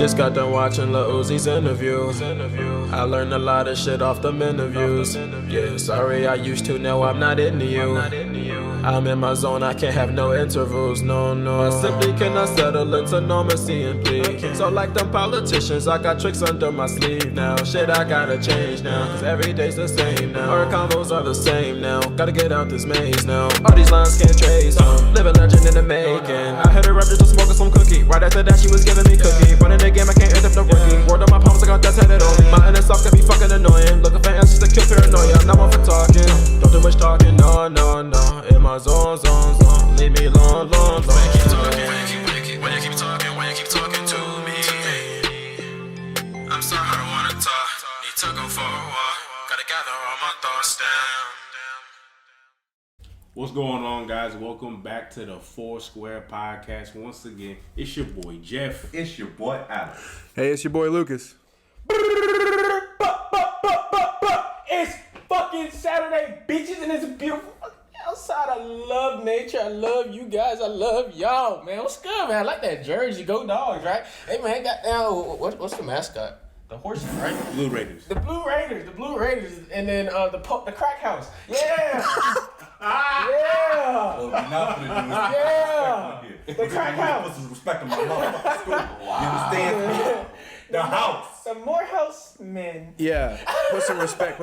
Just got done watching Lil Uzi's interview. I learned a lot of shit off them interviews. Yeah, sorry I used to, now I'm not into you. I'm in my zone, I can't have no intervals, no. I simply cannot settle into normalcy and plead. So like them politicians, I got tricks under my sleeve now. Shit, I gotta change now, cause every day's the same now. Our combos are the same now, gotta get out this maze now. All these lines can't trace, living legend in the making. I hit her up just to smoke some cookie. Right after that, she was giving me cookie. Running the game, I can't end up no rookie. Word on my palms, I got that headed on me. My inner self can be fucking annoying. Looking for answers to kill paranoia. I'm not one for talking. Don't do much talking, no. In my zone. Leave me alone. When you keep talking, when you keep talking to me. I'm sorry, I don't wanna talk. Need to go for a walk. Gotta gather all my thoughts down. What's going on, guys? Welcome back to the Foursquare Podcast. Once again, it's your boy Jeff. It's your boy Alex. Hey, it's your boy Lucas. It's fucking Saturday, bitches, and it's beautiful outside. I love nature. I love you guys. I love y'all, man. What's good, man? I like that jersey. Go Dogs, right? Hey, man, goddamn, what's the mascot? The horse, right? Blue Raiders. The Blue Raiders, and then the crack house. Yeah. Yeah. What we're not gonna do is Yeah. the crack house. Put some respect on my motherfucking school. You understand? The house. The Morehouse men. Yeah, put some respect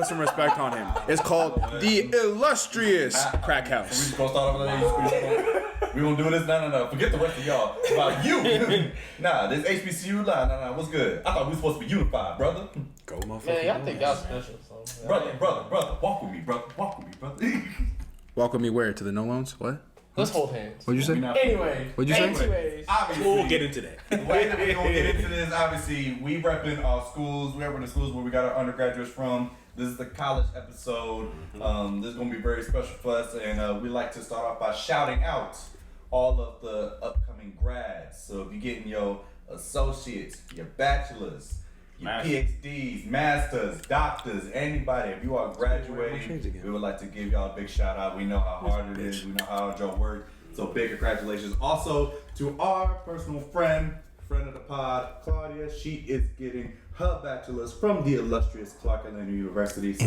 on him. It's called the illustrious Crack We House. just gonna start off with that. We gonna do this? No. Forget the rest of y'all. It's about you. Nah, this HBCU line. Nah. What's good? I thought we were supposed to be unified, brother. Go, motherfucker. Man, y'all think y'all special, so. Brother. Walk with me, brother. Walk with me where? To the no loans? What? Let's hold hands. What'd you say? Anyway. What'd you say? Anyways. Obviously, We'll get into that. The way that we're gonna get into this, obviously, we repping our schools. We repping the schools where we got our undergraduates from. This is the college episode. This is gonna be very special for us, and we like to start off by shouting out all of the upcoming grads. So if you're getting your associates, your bachelors, your PhDs, masters, doctors, anybody, if you are graduating, we would like to give y'all a big shout out. We know how hard it is. We know how hard y'all work. So big congratulations. Also to our personal friend of the pod, Claudia. She is getting her bachelor's from the illustrious Clark Atlanta University. So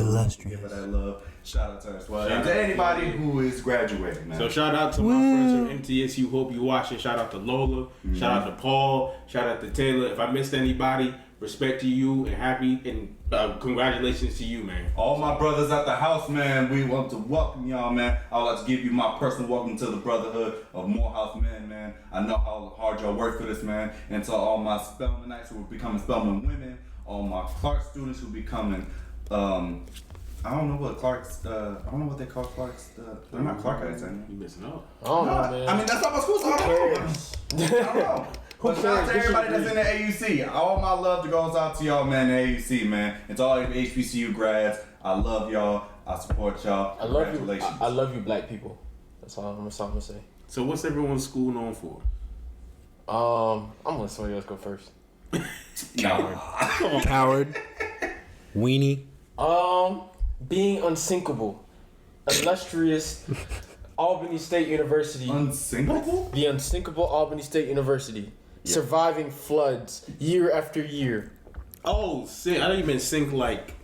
give her that love. Shout out to her as well. And to anybody who is graduating, man. So shout out to my friends from MTSU. Hope you watching. Shout out to Lola. Shout out to Paul. Shout out to Taylor. If I missed anybody, respect to you and happy and congratulations to you, man. All my brothers at the house, man, we want to welcome y'all, man. I would like to give you my personal welcome to the brotherhood of Morehouse men, man. I know how hard y'all work for this, man. And to all my Spelmanites who are becoming Spelman women, all my Clark students who are becoming, I don't know what Clark's, I don't know what they call Clark's, they're not Clarkites, ain't they? You missing out. I don't know, man. I mean, that's not my school, so I don't know. But shout out to everybody that's in the AUC. All my love goes out to y'all, man, the AUC, man. And to all your HBCU grads, I love y'all. I support y'all. I love you. Congratulations. I love you, black people. That's all I'm gonna say. So what's everyone's school known for? I'm gonna let somebody else go first. Coward. Weenie. Being unsinkable, illustrious Albany State University. Unsinkable? The unsinkable Albany State University. Yeah. Surviving floods year after year. Oh, sink. I don't even sink like,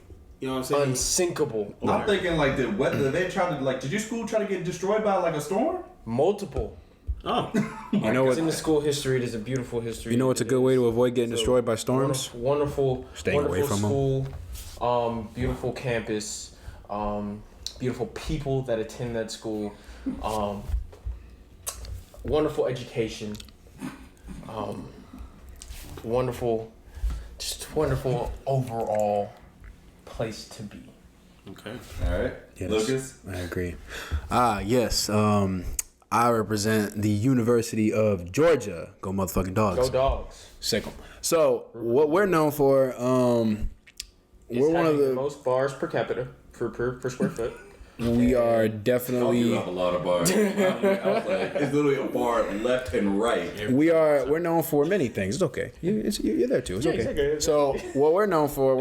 you know what I'm saying? Unsinkable. I'm thinking like did they try to like did your school try to get destroyed by like a storm? Multiple. Oh. You know It's in the school history. It is a beautiful history. You know what's a good way to avoid getting destroyed by storms? Wonderful Staying away from school. Beautiful campus. Beautiful people that attend that school. Wonderful education. Wonderful overall place to be. Okay. All right. Yes, Lucas? I agree. Yes. I represent the University of Georgia. Go motherfucking Dogs. Go Dogs. Sick 'em. So what we're known for, we're one of the most bars per capita per square foot. We are definitely. a lot of bars. I was like, it's literally a bar left and right. We're known for many things. It's okay. You're there too. It's okay. It's okay. So what we're known for,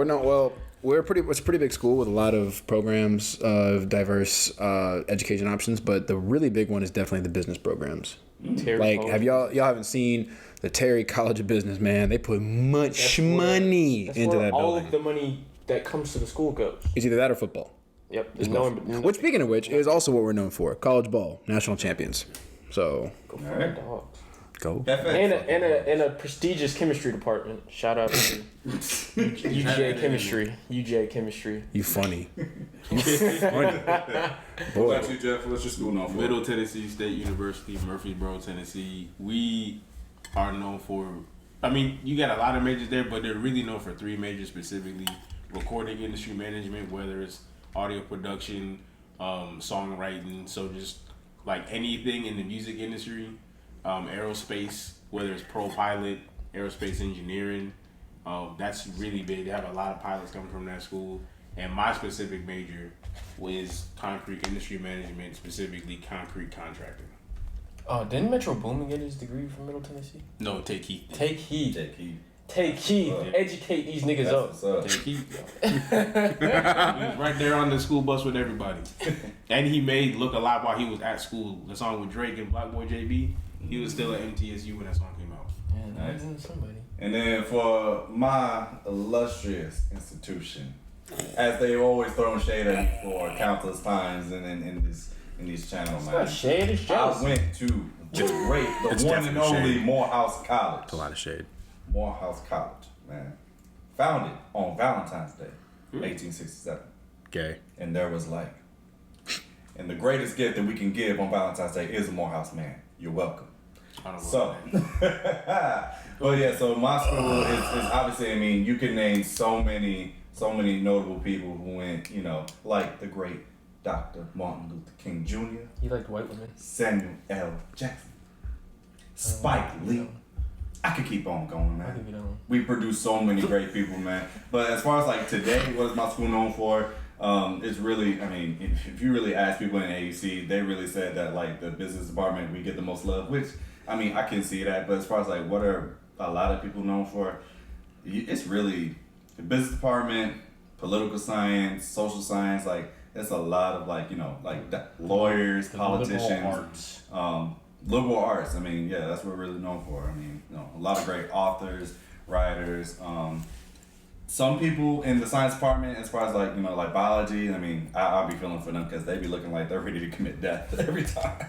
it's a pretty big school with a lot of programs of diverse education options, but the really big one is definitely the business programs. Like, have y'all haven't seen The Terry College of Business, man. They put much money into that all building. of the money that comes to the school goes. It's either that or football. Yep. Which, speaking of which, is also what we're known for. College ball, national champions. So, Go for the dogs. go. And a prestigious chemistry department. Shout out to UGA Chemistry. UGA Chemistry. You funny. What about you, Jeff? What's your school known for? Middle Tennessee State University, Murfreesboro, Tennessee. We are known for, I mean, you got a lot of majors there, but they're really known for 3 majors specifically. Recording industry management, whether it's audio production, songwriting, so just like anything in the music industry. Aerospace, whether it's pro pilot, aerospace engineering, that's really big. They have a lot of pilots coming from that school. And my specific major was concrete industry management, specifically concrete contracting. Oh, didn't Metro Boomin get his degree from Middle Tennessee? No, take heed. Take heed. Take heed. Take heed. Educate these niggas up. Take heed. He was right there on the school bus with everybody. And he made Look Alive while he was at school. The song with Drake and Black Boy JB. He was still at MTSU when that song came out. Yeah, nice. Somebody. And then for my illustrious institution, as they've always thrown shade at me for countless times in these channels, It's man. not shade, it's I jealousy. went to the great, it's the one and definitely only shade. Morehouse College. It's a lot of shade. Morehouse College, man. Founded on Valentine's Day, 1867. Gay. And there was like, and the greatest gift that we can give on Valentine's Day is a Morehouse man. You're welcome. I don't know So, but yeah, so my school is obviously, I mean, you can name so many notable people who went, you know, like the great Dr. Martin Luther King Jr., He liked white women. Samuel L. Jackson, Spike Lee. I could keep on going, I man. think you know. We produce so many great people, man. But as far as like today, what is my school known for? It's really, I mean, if you really ask people in AUC, they really said that like the business department, we get the most love, which, I mean, I can see that. But as far as like what are a lot of people known for, it's really the business department, political science, social science, like it's a lot of like, you know, like lawyers, politicians, liberal arts. I mean, yeah, that's what we're really known for. I mean, you know, a lot of great authors, writers. Some people in the science department, as far as like, you know, like biology, I mean, I'll be feeling for them because they be looking like they're ready to commit death every time.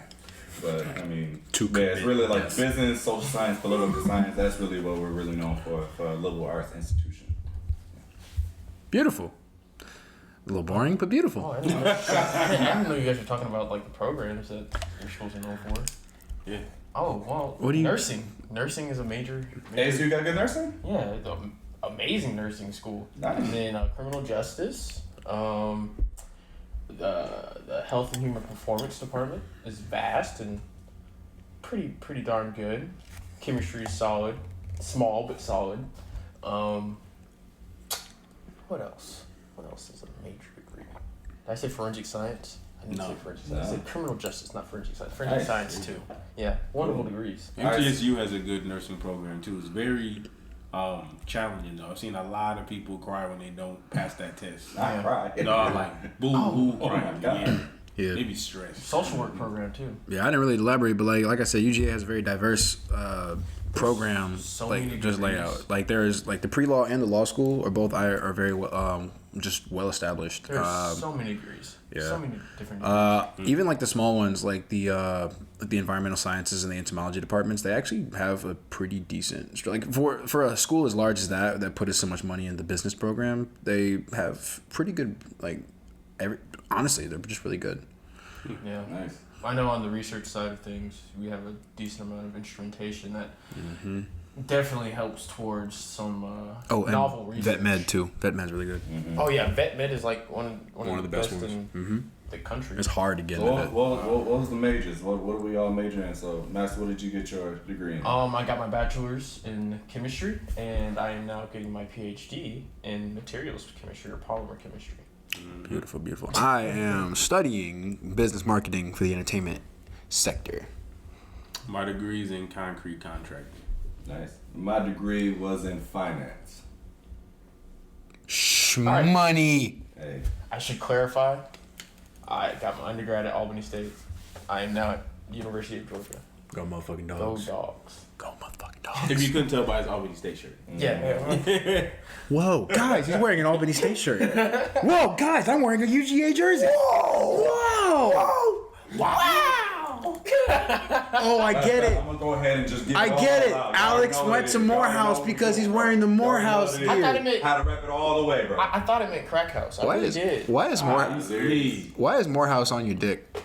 But I mean, it's really like business, social science, political science. That's really what we're really known for a liberal arts institution. Beautiful. A little boring, but beautiful. Oh, I didn't know you guys were talking about like the programs that your schools are known for. Yeah. Oh, well, What do you- nursing. Nursing is a major. ASU got good nursing? Yeah, it's an amazing nursing school. Nice. And then criminal justice. The health and human performance department is vast and pretty darn good. Chemistry is solid, small but solid. What else? What else is a major degree? Did I say forensic science? I didn't say forensic science. I said criminal justice, not forensic science. Forensic science too. Yeah, wonderful degrees. MTSU has a good nursing program too. It's very challenging though. I've seen a lot of people cry when they don't pass that test. I cry. No, like boo hoo crying. my God. Yeah. They be stressed. Social work program too. Yeah, I didn't really elaborate, but like I said, UGA has a very diverse program, So like many just degrees. layout. Like there's like the pre-law and the law school are both are very just well established. There's so many degrees. yeah. So many different degrees. Even like the small ones, like the environmental sciences and the entomology departments, they actually have a pretty decent like for a school as large as that put so much money in the business program. They have pretty good like honestly, they're just really good. Yeah. Nice. I know on the research side of things, we have a decent amount of instrumentation that definitely helps towards some novel and research. vet med too. Vet med's really good. Oh yeah, vet med is like one of the best ones. in the country. It's hard to get So into what, that. what was the majors? What do we all major in? So, Master, what did you get your degree in? I got my bachelor's in chemistry, and I am now getting my PhD in materials chemistry or polymer chemistry. Beautiful, beautiful. I am studying business marketing for the entertainment sector. My degree's in concrete contracting. Nice. My degree was in finance. Money. Hey, I should clarify, I got my undergrad at Albany State. I am now at University of Georgia. Go motherfucking Go dogs. dogs. Go motherfucking dogs. If you couldn't tell by his Albany State shirt. Yeah. Whoa, guys, he's wearing an Albany State shirt. Whoa, guys, I'm wearing a UGA jersey. Whoa. Wow. Oh, I get it. I'm gonna go ahead and just give I it get all it. out. Alex Y'all know went it to is. Y'all Morehouse know because it he's is. wearing the Y'all know Morehouse it is. I thought it gear. meant. How to rep it all the way, bro. I thought it meant crack house. I Why really is did. why is Morehouse on your dick?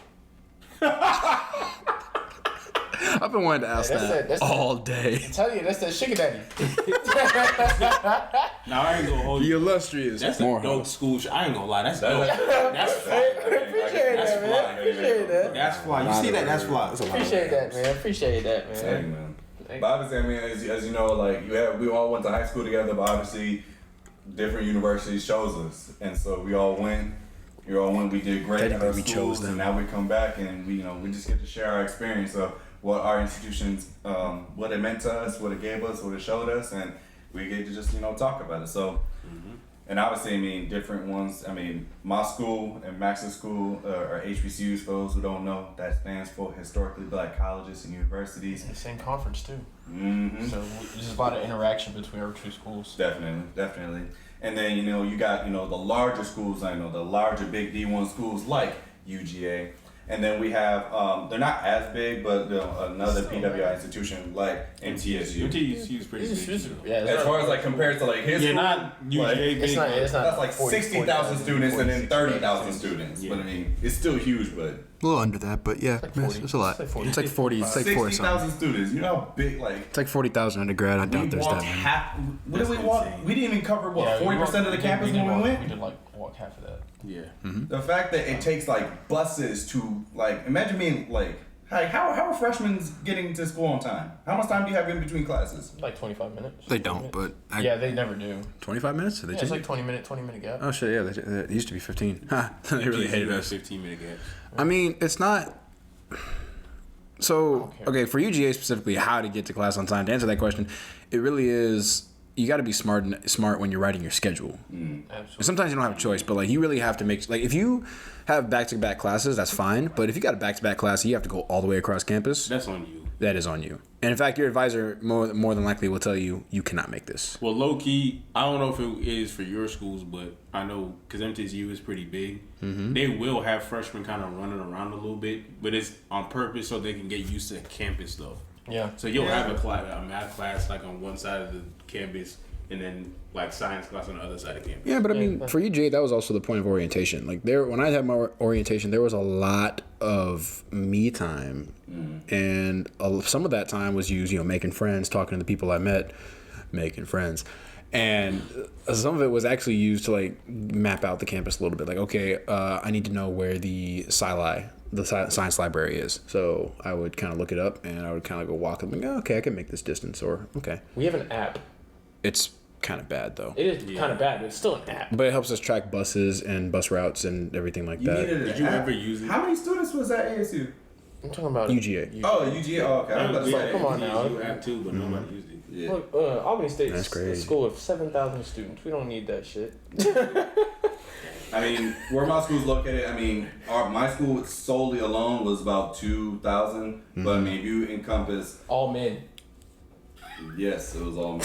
I've been wanting to ask that's all day. I tell you, that's that sugar daddy. Now I ain't gonna hold The you. illustrious That's a dope Morehouse. school. I ain't gonna lie. That's dope. That's fly. Appreciate That's that, man. fly. Appreciate that. That's fly. You see that? That's fly. Appreciate that, man. Appreciate that, Hey, man. man. But obviously, I mean, as you know, like we all went to high school together, but obviously, different universities chose us, and so we all went. We did great at our Technically, we chose schools, them. and now we come back and we just get to share our experience of what our institutions, what it meant to us, what it gave us, what it showed us, and we get to just talk about it. So, and obviously, I mean, different ones. I mean, my school and Max's school are HBCUs. For those who don't know, that stands for Historically Black Colleges and Universities. The same conference too. Mm-hmm. So there's a lot of interaction between our two schools. Definitely. And then you got the larger schools. I know the larger big D1 schools like UGA, and then we have they're not as big, but another PWI institution like MTSU. MTSU's pretty big. Yeah, As far as like compared to like his Yeah, school, not UGA like, big. it's not. that's like 60,000 students and then 30,000 students. students. Yeah. But I mean, it's still huge. But A little under that, but yeah, like 40. it's a lot. It's like 40. It's like 40. It's like 40 something. 60,000 students. You know how big like. It's like 40,000 undergrad. I doubt We there's that walked many. half. What did we That's walk? insane. We didn't even cover Yeah, 40% of the campus when we went. We did like walk half of that. Yeah. The fact that it takes like buses to like imagine being like how are freshmen getting to school on time? How much time do you have in between classes? Like 25 minutes. They don't, but Yeah, they never do. 25 minutes? Did they Yeah, it's change like it? 20 minute gap. Oh shit, yeah, it used to be 15. Ha, they really hated us. 15-minute gap. I mean, it's not. So, okay, for UGA specifically, how to get to class on time, to answer that question, it really is, you got to be smart when you're writing your schedule. Absolutely. Sometimes you don't have a choice, but like you really have to make, like if you have back-to-back classes, that's fine. But if you got a back-to-back class, you have to go all the way across campus. That's on you. That is on you. And in fact, your advisor more than likely will tell you, you cannot make this. Well, low key, I don't know if it is for your schools, but I know because MTSU is pretty big. They will have freshmen kind of running around a little bit, but it's on purpose so they can get used to campus stuff. Yeah. So you'll have a math class like on one side of the campus, and then like science class on the other side of campus. Yeah, but I mean, for UGA, that was also the point of orientation. Like when I had my orientation, there was a lot of me time, and some of that time was used, making friends, talking to the people I met, making friends, and some of it was actually used to like map out the campus a little bit. Like, okay, I need to know where the science library is, so I would kind of look it up, and I would kind of go walk up and go, okay, I can make this distance, or okay. We have an app. It's kind of bad though. It is kind of bad, but it's still an app. But it helps us track buses and bus routes and everything like that. Did you ever use it? How many students was at ASU? I'm talking about UGA. Oh, UGA. Oh, okay. I was about to say. come on now. You have too, but nobody used it. Yeah. Look, Albany State That's is a crazy. school of 7,000 students. We don't need that shit. I mean, where my school's located, I mean, my school solely alone was about 2,000. But I mean, if you encompass, All men. yes, it was all.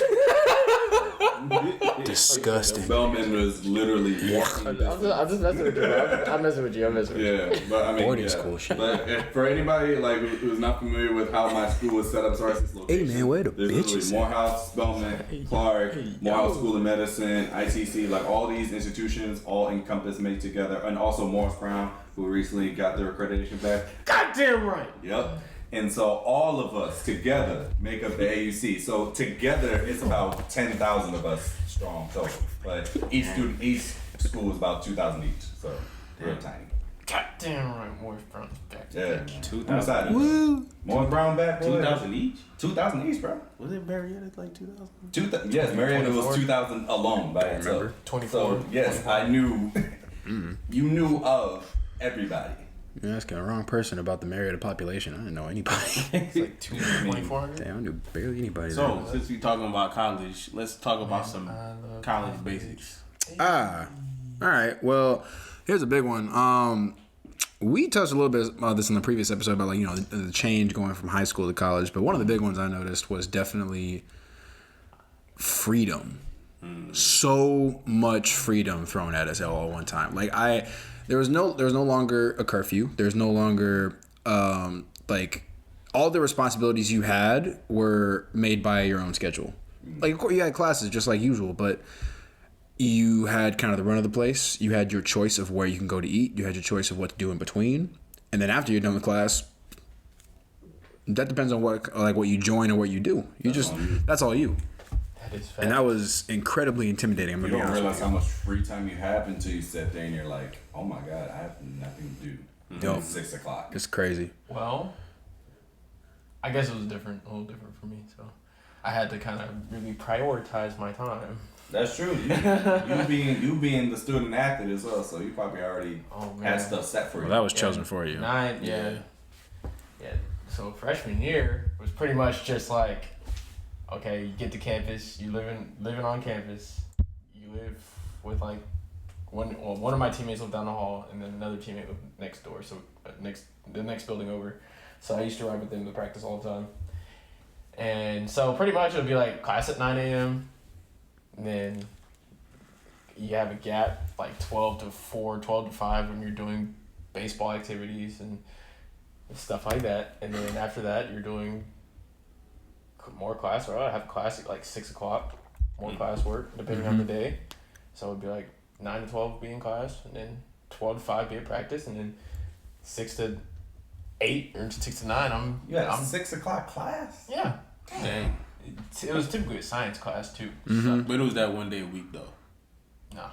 Disgusting. Bellman was literally walking I'm distance. just messing with you. I'm messing with you. I'm messing with you. Yeah, but I mean, Boarding school shit. But for anybody like who's not familiar with how my school was set up, as far as its location, Hey, man, where the there's literally bitches at? Morehouse, Spelman, Clark, Morehouse School of Medicine, ITC, like all these institutions, all encompassed, made together, and also Morris Brown, who recently got their accreditation back. Goddamn right. Yep. And so all of us together make up the AUC. So together it's about 10,000 of us strong total. But each school is about 2,000 each. So real tiny. Goddamn right. Morris Brown's back. Yeah. 2,000. Woo! Morris Brown back. 2,000 each? 2,000 each, bro. Was it Marietta like 2,000? Yes, Marietta was 24. 2,000 alone by itself. remember. 24. So yes, 24. I knew. You knew of everybody. Yeah, that's kind of wrong person about the Marietta population. I didn't know anybody. It's like 2,400. Damn, I knew barely anybody. So, since we're talking about college, let's talk about some college basics. All right. Well, here's a big one. we touched a little bit about this in the previous episode about like, you know, the change going from high school to college. But one of the big ones I noticed was definitely freedom. So much freedom thrown at us all at one time. Like there was no longer a curfew. There's no longer like all the responsibilities you had were made by your own schedule. Like of course you had classes just like usual, but you had kind of the run of the place. You had your choice of where you can go to eat. You had your choice of what to do in between. And then after you're done with class, that depends on what you join or what you do. That's all you. That is fact. And that was incredibly intimidating. I'm You gonna be don't honest realize with how much free time you have until you sit there and you're like, oh my God, I have nothing to do. Yo. It's 6 o'clock. It's crazy. Well, I guess it was a little different for me. So I had to kind of really prioritize my time. That's true. You being the student athlete as well, so you probably already had stuff set for you. Well, that was chosen for you. Yeah. So freshman year was pretty much just like, okay, you get to campus, you living on campus, you live with like one of my teammates lived down the hall, and then another teammate lived next door, so the next building over. So I used to ride with them to practice all the time, and so pretty much it would be like class at 9 a.m. And then you have a gap like 12 to 4, 12 to 5 when you're doing baseball activities and stuff like that. And then after that, you're doing more class. Or I have class at like 6 o'clock, more class work, depending on the day. So it would be like 9 to 12 be in class, and then 12 to 5 be at practice, and then 6 to 8 or 6 to 9, I'm 6 o'clock class? Yeah. Dang. It was typically a science class too. Mm-hmm. But it was that one day a week though. No.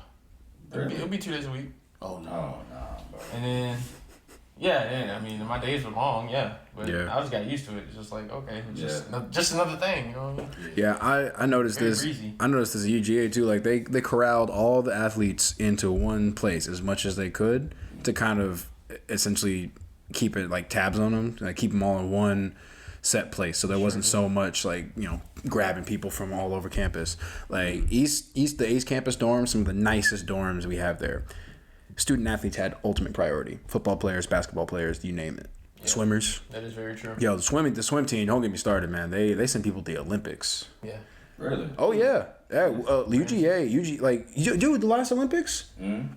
Really? It'll be 2 days a week. Oh no. Oh no, bro. And then, I mean, my days were long, but I just got used to it. It's just like, okay, just another thing, you know what I mean? Yeah, I noticed Very this. breezy. I noticed this at UGA too. Like they corralled all the athletes into one place as much as they could to kind of essentially keep it like tabs on them, like keep them all in one set place, so there wasn't so much like, you know, grabbing people from all over campus. Like the East Campus dorms, some of the nicest dorms we have there. Student athletes had ultimate priority. Football players, basketball players, you name it. Yeah. Swimmers. That is very true. Yo, the swim team, don't get me started, man. They send people to the Olympics. Yeah. Really? Oh yeah. UGA, like, dude, the last Olympics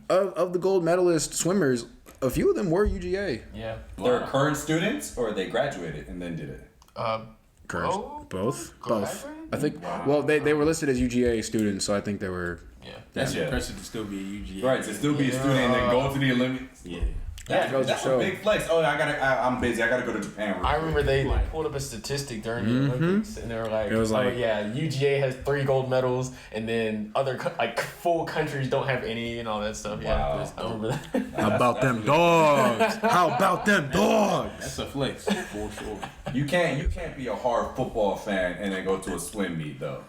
of the gold medalist swimmers, a few of them were UGA. Yeah. They're current students, or they graduated and then did it? Both. I think. Well, they were listed as UGA students, so I think they were. Yeah. That's impressive to still be a UGA. Right, to still be a student and then go to the Olympics. Yeah. That's a big flex. Oh, I'm busy. I gotta go to Japan. I remember they pulled up a statistic during the Olympics, and they were like, it was like, UGA has 3 gold medals, and then other full countries don't have any, and all that stuff. Wow. Yeah, I remember that. How about them dogs? How about them dogs? That's a flex for sure. You can't be a hard football fan and then go to a swim meet though.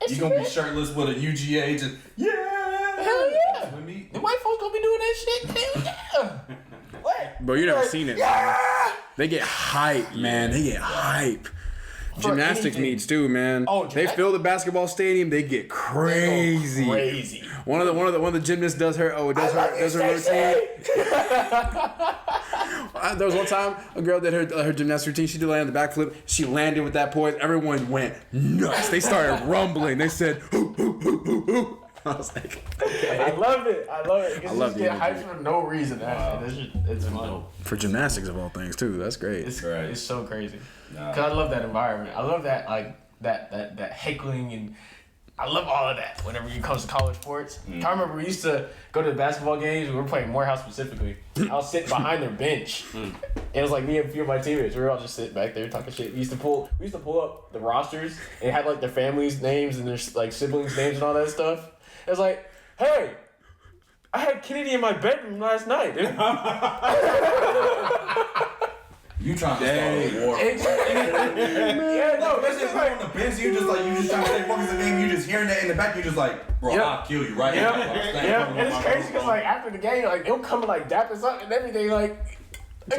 You gonna be shirtless with a UGA just Hell yeah! swim meet? The white folks gonna be doing that shit. Hell yeah! What? Bro, you never seen it. Yeah! They get hype, man. They get hype. Gymnastics anything. meets too, man. Oh, they fill the basketball stadium. They get crazy. Crazy. One of the gymnasts does her routine. There was one time a girl did her gymnastics routine. She did land on the backflip. She landed with that poise. Everyone went nuts. They started rumbling. They said, "Hoo, hoo, hoo, hoo, hoo." I was like, okay. I love it. I love just the get hyped energy. for no reason. Actually, it's fun. For gymnastics of all things too. That's great. It's so crazy. Nah. Cause I love that environment. I love that that heckling, and I love all of that. Whenever it comes to college sports, I remember we used to go to the basketball games. We were playing Morehouse specifically. I was sitting behind their bench. It was like me and a few of my teammates. We were all just sitting back there talking shit. We used to pull up the rosters and it had like their families' names and their like siblings' names and all that stuff. It was like, hey, I had Kennedy in my bedroom last night, dude. You trying to start a war? Yeah, no, That's just on the bench. You just trying to stay focused on the game. You just hearing that in the back. You just like, bro, I'll kill you right now. Yeah, and it's crazy because like after the game, like they'll come and like dap us up and everything, like it's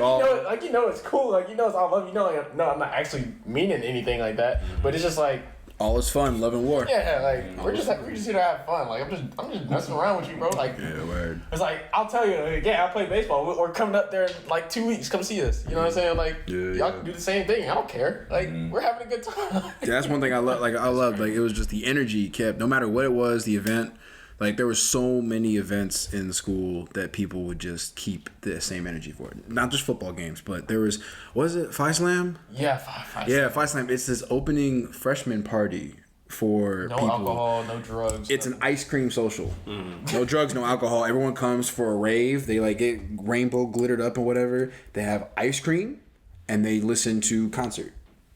cool, like it's all love, no, I'm not actually meaning anything like that, but it's just like, All is fun, love and war. Yeah, like we're just here to have fun. Like I'm just messing around with you, bro. Like Yeah, word. it's like I'll tell you, like, yeah, I play baseball. We're coming up there in like 2 weeks. Come see us. You know what I'm saying? Like y'all can do the same thing. I don't care. Like we're having a good time. Yeah, that's one thing I love. Like I loved. Like it was just the energy kept. No matter what it was, the event. Like there were so many events in the school that people would just keep the same energy for it. Not just football games, but there was it Phi Slam? Yeah, Phi Slam. It's this opening freshman party for no people. alcohol, no drugs. It's an ice cream social. No drugs, no alcohol. Everyone comes for a rave. They like get rainbow glittered up or whatever. They have ice cream, and they listen to concert.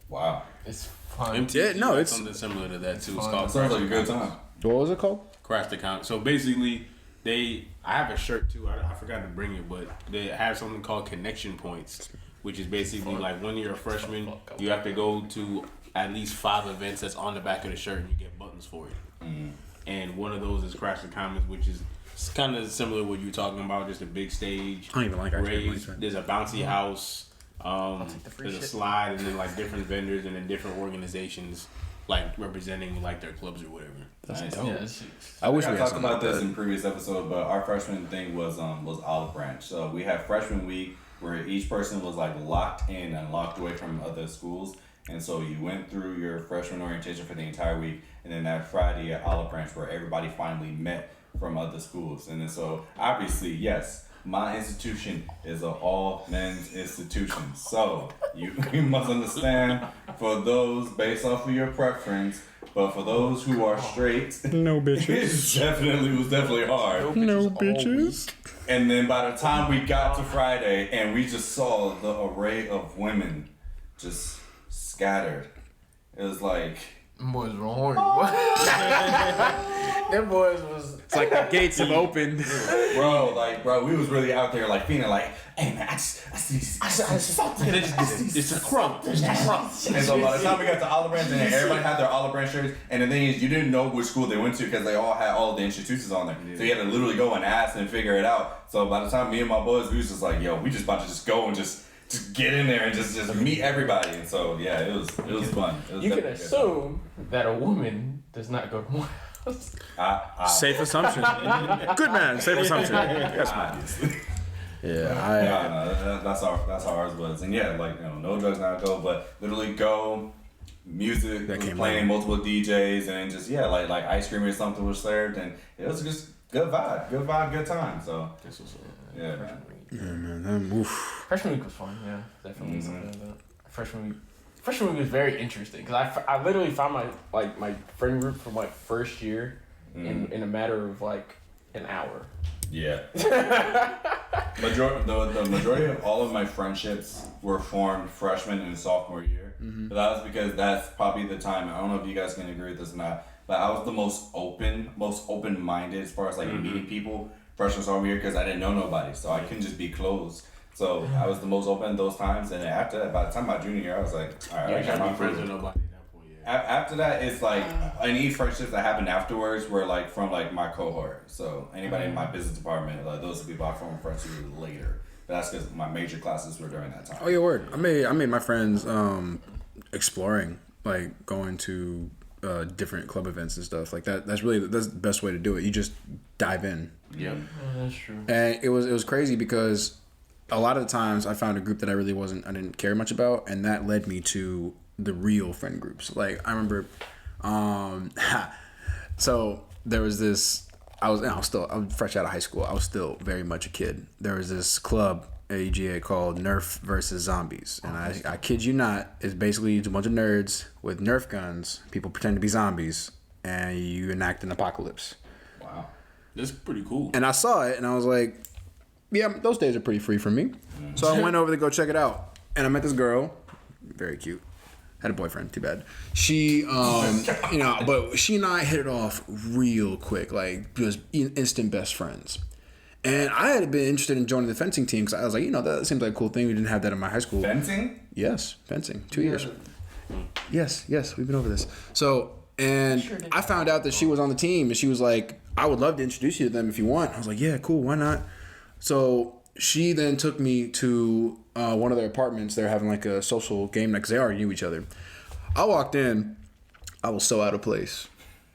Wow. It's fun. Yeah, no, it's something similar to that too. It's fun. called Sounds like a good time. What was it called? Crash the Count. So basically, I have a shirt too. I forgot to bring it, but they have something called connection points, which is basically like when you're a freshman, you have to go to at least 5 events that's on the back of the shirt, and you get buttons for it. And one of those is Crash the Commons, which is kind of similar to what you're talking about, just a big stage. I don't even like ice cream raised, points. There's a bouncy house. free There's a shit. slide, and then like different vendors and then different organizations like representing like their clubs or whatever. Nice. Yeah, it's, I wish I we had talked something about like this that. in previous episode, but our freshman thing was Olive Branch. So we had freshman week where each person was like locked in and locked away from other schools, and so you went through your freshman orientation for the entire week, and then that Friday at Olive Branch where everybody finally met from other schools, and then so obviously yes. My institution is an all men's institution. So you must understand for those based off of your preference, but for those who are straight, No it bitches. was definitely hard. No bitches. And then by the time we got to Friday and we just saw the array of women just scattered, it was like them boys were horny. Them boys was. It's like the gates have opened. bro, we was really out there like feeling like, hey man, I see something. It's a crump. There's a crump. And so by the time we got to Olive Branch, and then everybody had their Olive Branch shirts, and the thing is, you didn't know which school they went to because they all had all of the institutions on there. So you had to literally go and ask and figure it out. So by the time me and my boys, we was just like, yo, we just about to just go and just get in there and just meet everybody. And so yeah, it was fun. It was You can definitely good. assume that a woman does not go to one house. Safe assumption. Good man. Safe assumption. Yes, man. Yeah, That's how ours was. And yeah, like no drugs, not go, but literally go. Music That was came playing, later. multiple DJs, and just like ice cream or something was served, and it was just good vibe, good time. So yeah, man. Yeah, man. Oof. Freshman week was fun. Yeah, definitely something like that. Freshman week was very interesting because I literally found my friend group from like first year in a matter of like an hour. Yeah. The majority of all of my friendships were formed freshman and sophomore year. But that was because that's probably the time. I don't know if you guys can agree with this or not, but I was the most open-minded as far as like meeting people freshman sophomore year because I didn't know nobody, so I couldn't just be closed. So I was the most open those times, and then after that, by the time my junior year, I was like, all right, You I ain't got gotta my be friends friends. with nobody at that point. Yeah. After that, it's like any friendships that happened afterwards were like from like my cohort. So anybody in my business department, like those are people I formed friends with later. But that's because my major classes were during that time. Oh yeah, word. I made my friends exploring, like going to different club events and stuff like that. That's the best way to do it. You just dive in. Yep. That's true. And it was crazy because a lot of the times I found a group that I didn't care much about, and that led me to the real friend groups. Like I remember, so there was this. I was fresh out of high school. I was still very much a kid. There was this club at UGA called Nerf versus Zombies, and I kid you not, it's basically a bunch of nerds with Nerf guns. People pretend to be zombies, and you enact an apocalypse. Wow. That's pretty cool. And I saw it, and I was like, yeah, those days are pretty free for me. So I went over to go check it out. And I met this girl, very cute. Had a boyfriend, too bad. She, but she and I hit it off real quick, like just instant best friends. And I had been interested in joining the fencing team because I was like, that seems like a cool thing. We didn't have that in my high school. Fencing? Yes, fencing. 2 years. Yes, we've been over this. So, and I found out that she was on the team, and she was like, I would love to introduce you to them if you want. I was like, yeah, cool, why not? So she then took me to one of their apartments. They're having like a social game night because they already knew each other. I walked in, I was so out of place.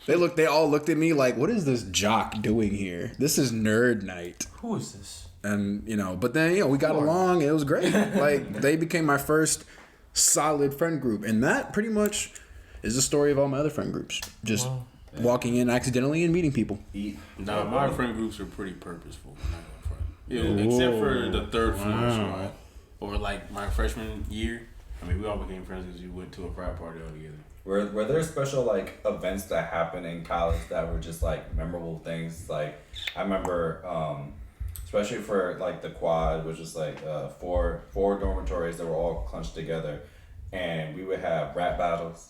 They all looked at me like, what is this jock doing here? This is nerd night. Who is this? And, but then, we got along. It was great. Like, they became my first solid friend group. And that pretty much is the story of all my other friend groups. Just walking in accidentally and meeting people. No, my friend groups are pretty purposeful. Except for the third floor squad. Or like my freshman year. I mean, we all became friends because we went to a frat party all together. Were there special like events that happened in college that were just like memorable things? Like I remember, especially for like the quad, which was like four dormitories that were all clunched together, and we would have rap battles,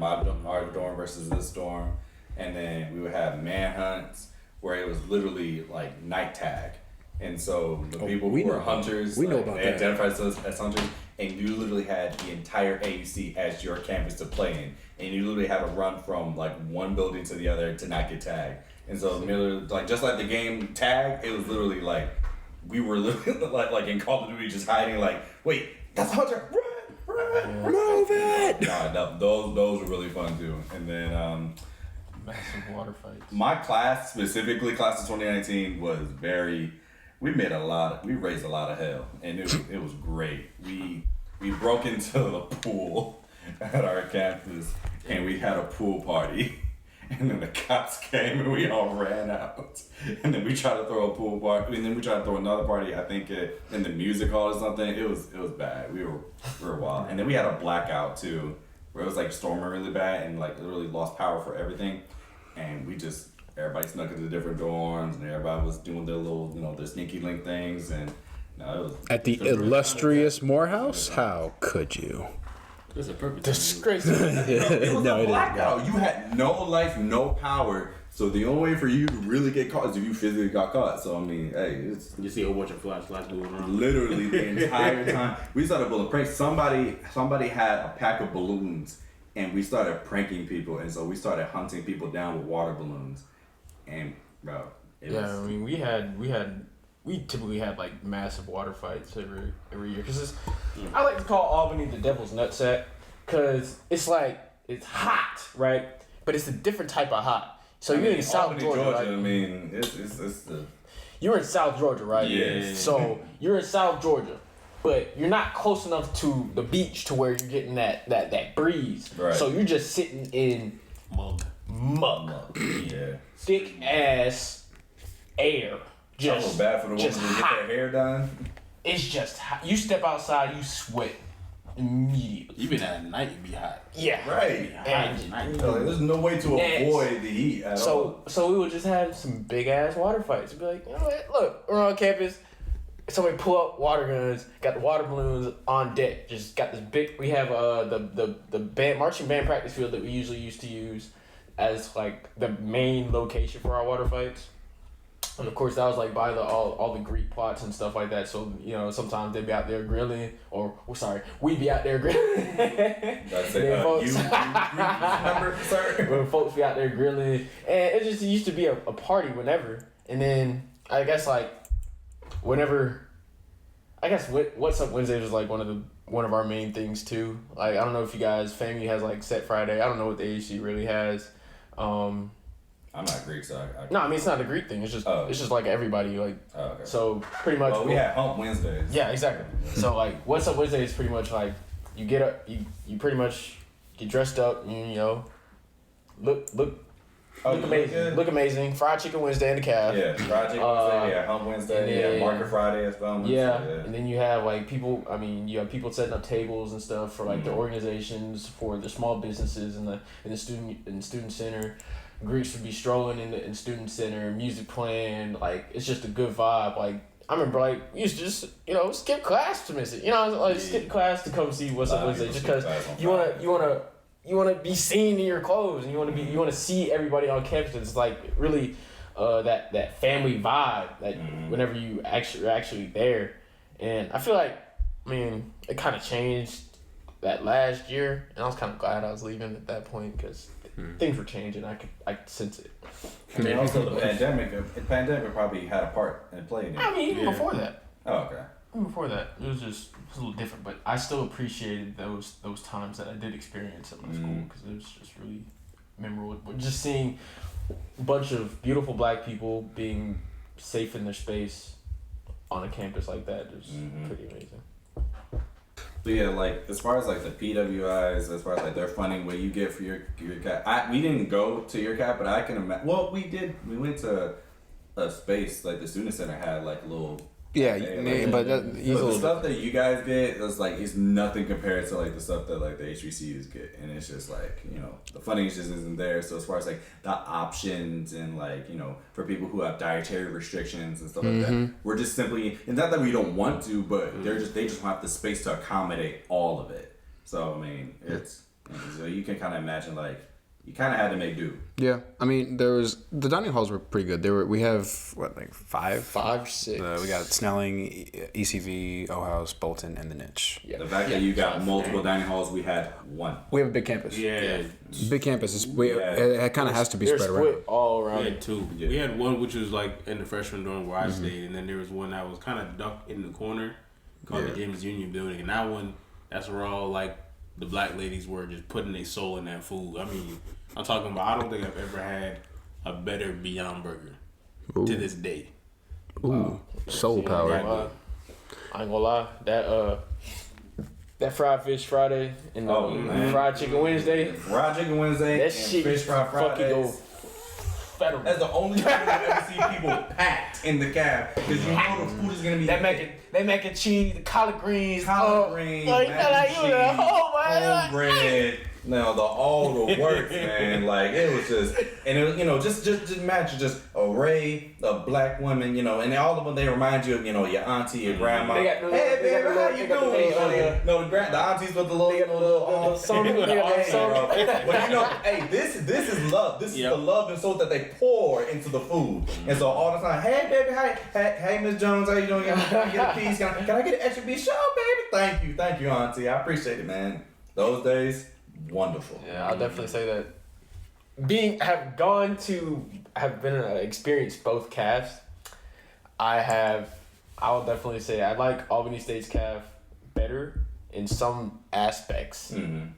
our dorm versus this dorm, and then we would have manhunts where it was literally like night tag. And so the people who were hunters, we know about they that. identified themselves as hunters, and you literally had the entire AUC as your campus to play in, and you literally had to run from like one building to the other to not get tagged. And so, like just like the game tag, it was literally like we were literally like in Call of Duty, just hiding. Like, wait, that's a hunter! Run! Move it! No, those were really fun too. And then Massive water fights. my class specifically, class of 2019, was very. We raised a lot of hell, and it was great. We broke into the pool at our campus, and we had a pool party, and then the cops came and we all ran out, and then we tried to throw a pool party, and then we tried to throw another party. I think in the music hall or something. It was bad. We were wild, and then we had a blackout too, where it was like storming really bad and like literally lost power for everything, and we just. Everybody snuck into different dorms, and everybody was doing their little, their sneaky link things, and it was At the illustrious Morehouse? How could you? That's a perfect Disgraceful. It was No, a it blackout. You had no life, no power. So the only way for you to really get caught is if you physically got caught. So I mean, hey, it's You see a bunch of flashlights moving around. literally the entire time. We started pulling pranks. Somebody had a pack of balloons, and we started pranking people, and so we started hunting people down with water balloons. And bro, I mean, we typically had like massive water fights every year. Cause I like to call Albany the devil's nutsack, cause it's like it's hot, right? But it's a different type of hot. So you're in South Albany, Georgia, right? I mean, it's the You're in South Georgia, right? Yeah. So you're in South Georgia, but you're not close enough to the beach to where you're getting that breeze. Right. So you're just sitting in mud. yeah. Thick ass air. I feel Just bad for the women who get hot. their hair done. It's just hot. You step outside, you sweat immediately. Even at night, it'd be hot. Yeah. Right. And So there's no way to avoid the heat at all. so we would just have some big ass water fights. We'd be like, you know what? Look, we're on campus. Somebody pull up water guns, got the water balloons on deck. Just got this big. We have the band marching band practice field that we usually used to use as like the main location for our water fights. And of course that was like by all the Greek plots and stuff like that. So sometimes they'd be out there grilling, we'd be out there grilling. That's it. Then folks- You remember, sir? when folks be out there grilling, and it used to be a party whenever. And then I guess like whenever, What's Up Wednesday was like one of our main things too. Like I don't know if you guys, FAMU has like Set Friday. I don't know what the AHC really has. I'm not Greek, so I No, I mean it's not a Greek thing. It's just like everybody like. Oh, okay. So pretty much. Well, we had Hump Wednesdays. Yeah, exactly. So like, What's Up Wednesday is pretty much like you get up, you pretty much get dressed up, look amazing. Look amazing. Fried chicken Wednesday in the calf. Yeah, Fried Chicken Wednesday, yeah, Hump Wednesday, yeah, Market Friday as well. Yeah, and then you have like people. I mean, you have people setting up tables and stuff for like the organizations, for the small businesses in the student center. Greeks would be strolling in student center, music playing. Like it's just a good vibe. Like I remember, like we used to just skip class to miss it. Skip class to come see What's Up Wednesday, just because you wanna be seen in your clothes, and you wanna see everybody on campus. It's like really that family vibe that whenever you are actually there. And I feel like, it kind of changed that last year, and I was kind of glad I was leaving at that point because things were changing. I could sense it. I mean, also the pandemic probably had a part in playing it. Even before that. Oh, okay. before that, it was a little different, but I still appreciated those times that I did experience at my school because it was just really memorable. But just seeing a bunch of beautiful black people being safe in their space on a campus like that is pretty amazing. But yeah, like as far as like the PWIs, as far as like their funding, what you get for your cap, we didn't go to your cap, but I can imagine. Well, we did. We went to a space like the student center had like little. Yeah, but the stuff that you guys get is nothing compared to like the stuff that like the HBCUs get, and it's just like the funding just isn't there. So as far as like the options and like for people who have dietary restrictions and stuff like that, we're just simply it's not that we don't want to, but they just don't have the space to accommodate all of it. So I mean, it's so you can kind of imagine like. You kind of had to make do. Yeah, I mean, the dining halls were pretty good. We have five, 6. We got Snelling, ECV, O-House, Bolton, and the Niche. Yeah. The fact that you got multiple dining halls, we had one. We have a big campus. Yeah. Big campus it kind of has to be spread around. Split all around. We had two. Yeah. We had one which was like in the freshman dorm where I stayed, and then there was one that was kind of ducked in the corner called the James Union Building, and that one, that's where all like the black ladies were just putting their soul in that food. I mean, I'm talking about, I don't think I've ever had a better Beyond Burger to this day. Ooh, soul power. I ain't gonna lie, that fried fish Friday and fried chicken Wednesday. Fried chicken Wednesday That and shit fish fry fucking go Fridays. federal. That's the only time I've ever seen people packed in the cab because the food is gonna be that mac and cheese, the collard greens, collard greens, like, mac and cheese, homebread. Now all the works, man. Like it was just, and it, just imagine just array of black women, and all of them they remind you of your auntie, your grandma. Hey baby, how you doing? The aunties with the little song. But hey, this is love. This is the love and soul that they pour into the food. And so all the time, hey baby, hey Miss Jones, how you doing? Can I get a piece? Can I get an extra piece? Sure, baby. Thank you, auntie. I appreciate it, man. Those days. Wonderful. Yeah, I'll definitely say that. Experienced both calves. I'll definitely say I like Albany State's calf better in some aspects than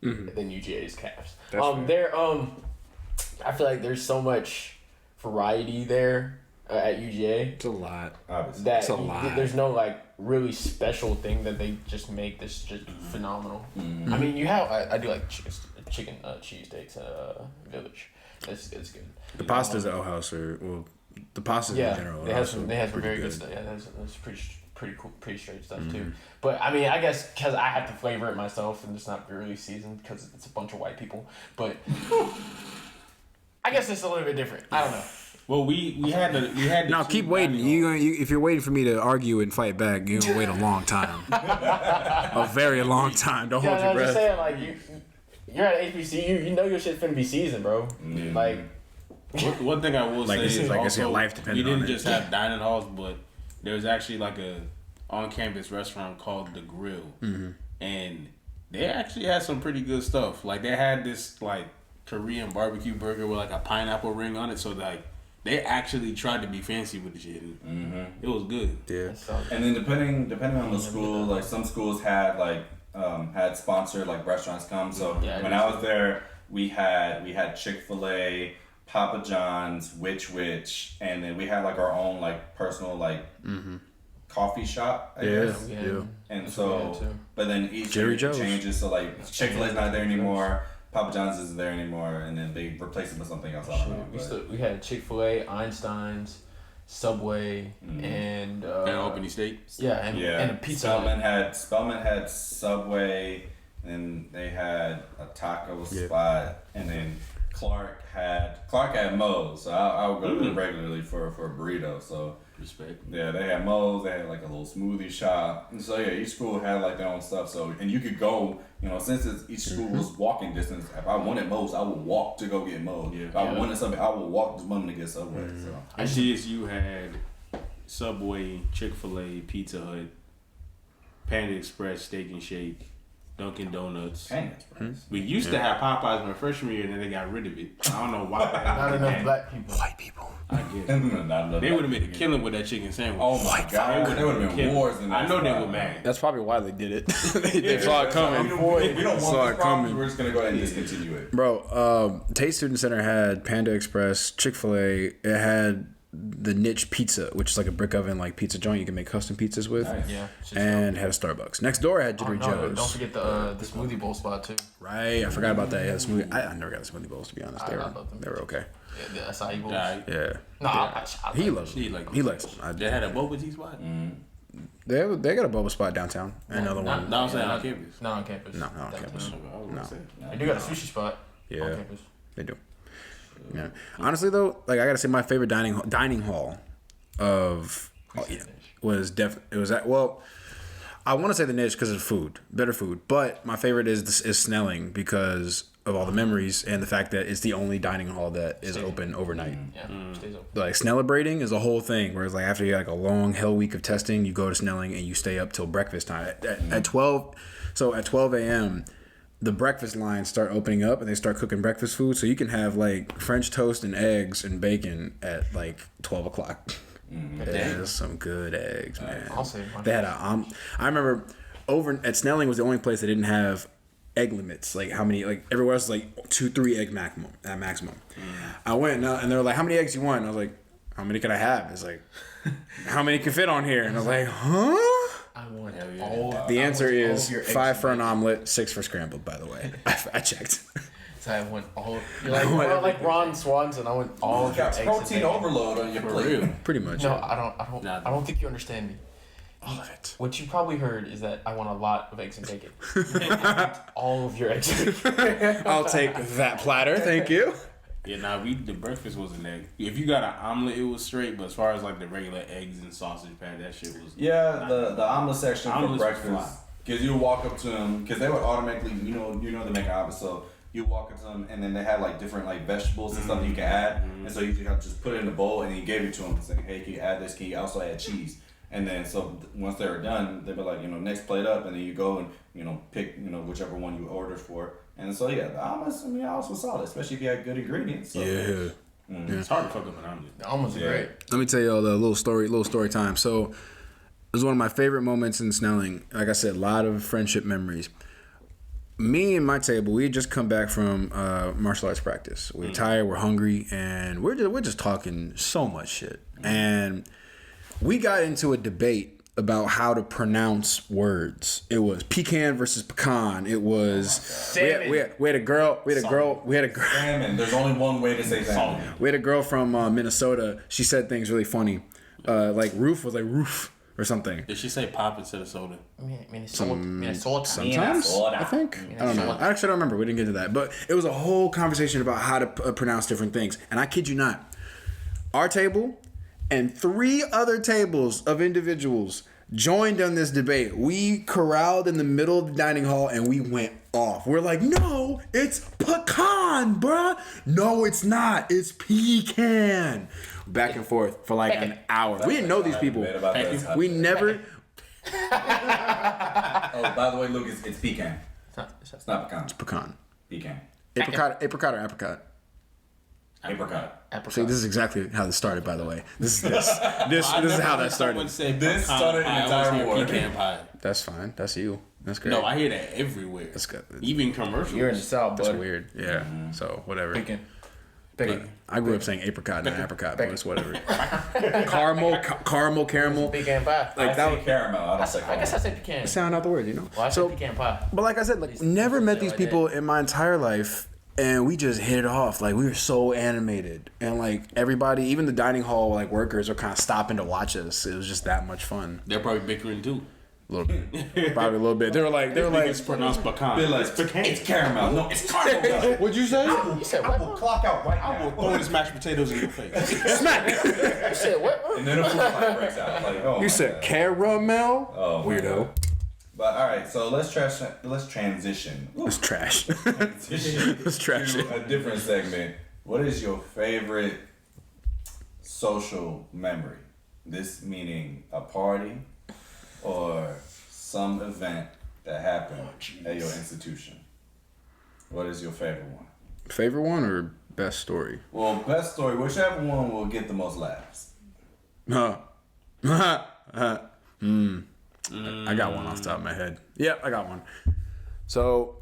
UGA's calves. I feel like there's so much variety there at UGA. It's a lot. Obviously. It's a lot. There's no like really special thing that they just make that's just phenomenal. I mean, you have I do like chicken cheesesteaks at Village. It's good. The pastas at O-House the pastas in general. They have some very good stuff. Yeah, that's pretty cool, pretty straight stuff too. But I mean, I guess because I have to flavor it myself and it's not really seasoned because it's a bunch of white people. But I guess it's a little bit different. I don't know. Well, we had now keep waiting. If you're waiting for me to argue and fight back, you're gonna wait a long time, a very long time. Don't hold your breath. I'm just saying, like you're at HBCU, you know your shit's finna be seasoned, bro. Like one thing I will say is also, your life depending we on didn't it. just have dining halls, but there was actually like a on-campus restaurant called The Grill, and they actually had some pretty good stuff. Like they had this like Korean barbecue burger with like a pineapple ring on it, so like. They actually tried to be fancy with the shit. It was good. Yeah. And then depending on the school, like some schools had like had sponsored like restaurants come. So when I was there, we had Chick-fil-A, Papa John's, Which, and then we had like our own like personal like coffee shop. I guess. Yeah. And so, but then each Jerry year it Joe's changes. So like Chick-fil-A's not there anymore. Papa John's isn't there anymore, and then they replaced it with something else. I don't know. We had Chick-fil-A, Einstein's, Subway, and Albany State. And a Pizza. Spelman had Subway, and they had a taco spot, and then Clark had Moe's. So I would go to regularly for a burrito. So respect. Yeah, they had Moe's. They had like a little smoothie shop, and so each school had like their own stuff. So and you could go. Since each school was walking distance, if I wanted Moe's, I would walk to go get Moe's. If I wanted something, I would walk to Mom to get Subway. So at CSU had Subway, Chick-fil-A, Pizza Hut, Panda Express, Steak and Shake, Dunkin' Donuts. Dang, that's price. We used to have Popeyes my freshman year, and then they got rid of it. I don't know why. Not enough black people. White people. I get it. They would have made a killing with that chicken sandwich. Oh my god, there would have been wars in that. I know they spot. were mad. That's probably why they did it. they saw it coming. We don't Saw want it this problem. coming. We're just gonna go ahead and discontinue it. Bro, Tate Student Center had Panda Express, Chick-fil-A. It had the Niche Pizza, which is like a brick oven like pizza joint you can make custom pizzas with. Nice. Yeah. And had a Starbucks. Next door had Jittery Don't Joe's. forget the smoothie bowl spot too. Right, I forgot about that. Yeah, smoothie. I never got the smoothie bowls to be honest. I love them. They were okay. Yeah, the acai bowls. Yeah, Yeah. No, I He loves He them. like He likes them. They had a boba tea spot. They got a boba spot downtown. Another one. No, I'm saying on campus. Not on campus. No, not on campus. They do got a sushi spot on Yeah, campus. they do. Yeah. Honestly though, like I gotta say, my favorite dining hall of was definitely it was at I want to say the Niche because of food, better food, but my favorite is Snelling because of all the memories and the fact that it's the only dining hall that is open overnight. Yeah, stays open. Like Celebrating is a whole thing. Whereas like after you like a long hell week of testing, you go to Snelling and you stay up till breakfast time at 12. So at 12 a.m. the breakfast lines start opening up and they start cooking breakfast food. So you can have like French toast and eggs and bacon at like 12 o'clock. There's some good eggs, man. I'll say one. They had I remember over at Snelling was the only place that didn't have egg limits. Like how many? Like everywhere else, like 2-3 egg maximum. At maximum. I went and they were like, "How many eggs you want?" And I was like, "How many can I have?" It's like, "How many can fit on here?" And I was like, "Huh?" I want all. The answer is all of your 5 eggs for an and omelet, 6 for scrambled. By the way, I checked. So I want all. You're like Ron Swanson. I want all You of your got eggs. protein and bacon. overload on your plate. Pretty much. No, yeah. I don't think you understand me. All of it. What you probably heard is that I want a lot of eggs and bacon. I want all of your eggs and bacon. I'll take that platter, thank you. Yeah, the breakfast wasn't that. If you got an omelet, it was straight. But as far as like the regular eggs and sausage pad, that shit was. Yeah, the omelet section for Omelets were breakfast. Because you walk up to them, because they would automatically, you know they make an omelet, so you walk up to them, and then they had like different like vegetables and stuff you can add, and so you just put it in the bowl, and you gave it to them, saying, "Hey, can you add this? Can you also add cheese?" And then so once they were done, they'd be like, next plate up, and then you go and pick whichever one you ordered for, and so yeah, the omelets also solid, especially if you had good ingredients. So. Yeah. It's hard to fuck up an omelet. The almost great. Let me tell y'all the little story time. So it was one of my favorite moments in Snelling. Like I said, a lot of friendship memories. Me and my table, we had just come back from martial arts practice. We're tired, we're hungry, and we're just talking so much shit. And we got into a debate about how to pronounce words. It was pecan versus pecan. It was we had a girl. Salmon. There's only one way to say salmon. We had a girl from Minnesota. She said things really funny. Like roof was like roof or something. Did she say pop instead of soda? Minnesota. Sometimes, I think. I don't know. I actually don't remember. We didn't get to that. But it was a whole conversation about how to pronounce different things. And I kid you not, our table and 3 other tables of individuals joined on this debate. We corralled in the middle of the dining hall and we went off. We're like, no, it's pecan, bruh. No, it's not. It's pecan. Back and forth for like an hour. We didn't know these people. We never. Oh, by the way, Luke, it's pecan. It's not pecan. It's pecan. Pecan. Apricot or apricot? Apricot. See, this is exactly how this started, by the way. This is how that started. This started an entire war. Pecan pie. That's fine. That's you. That's great. No, I hear that everywhere. That's good. Even commercials. You're in the South, That's buddy. weird. Yeah. So whatever. Bacon. I grew up saying apricot and apricot, but it's whatever. caramel. Pecan pie. Like that was caramel. I don't say I caramel. guess I said pecan. Sound out the word, Well, I said pecan pie. But like I said, like never met these people in my entire life, and we just hit it off. Like we were so animated, and like everybody, even the dining hall like workers, are kind of stopping to watch us. It was just that much fun. They're probably bickering too. A little bit, probably a little bit. They were like, It's pronounced pecan. They're like, It's pecan. it's caramel. No, it's caramel. What'd you say? You said I will clock out right I will now. throw this mashed potatoes in your face. Smack. You said what? And then a food fight breaks out. Like, oh, You my said God. caramel. Oh, my Weirdo. God. But all right, so let's transition. It's trash. Transition It's trash. to a different segment. What is your favorite social memory? This meaning a party or some event that happened at your institution? What is your favorite one? Favorite one or best story? Well, best story, whichever one will get the most laughs. I got one off the top of my head. Yep, I got one. So,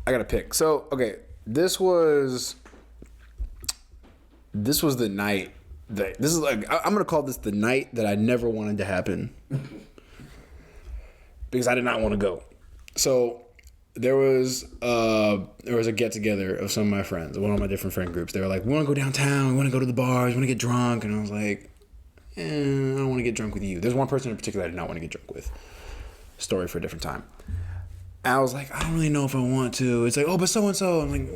I got to pick. So, okay, this was the night that this is like I'm gonna call this the night that I never wanted to happen because I did not want to go. So there was a get together of some of my friends, one of my different friend groups. They were like, "We want to go downtown. We want to go to the bars. We want to get drunk." And I was like, I don't want to get drunk with you. There's one person in particular I did not want to get drunk with. Story for a different time. And I was like, I don't really know if I want to. It's like, oh, but so and so. I'm like,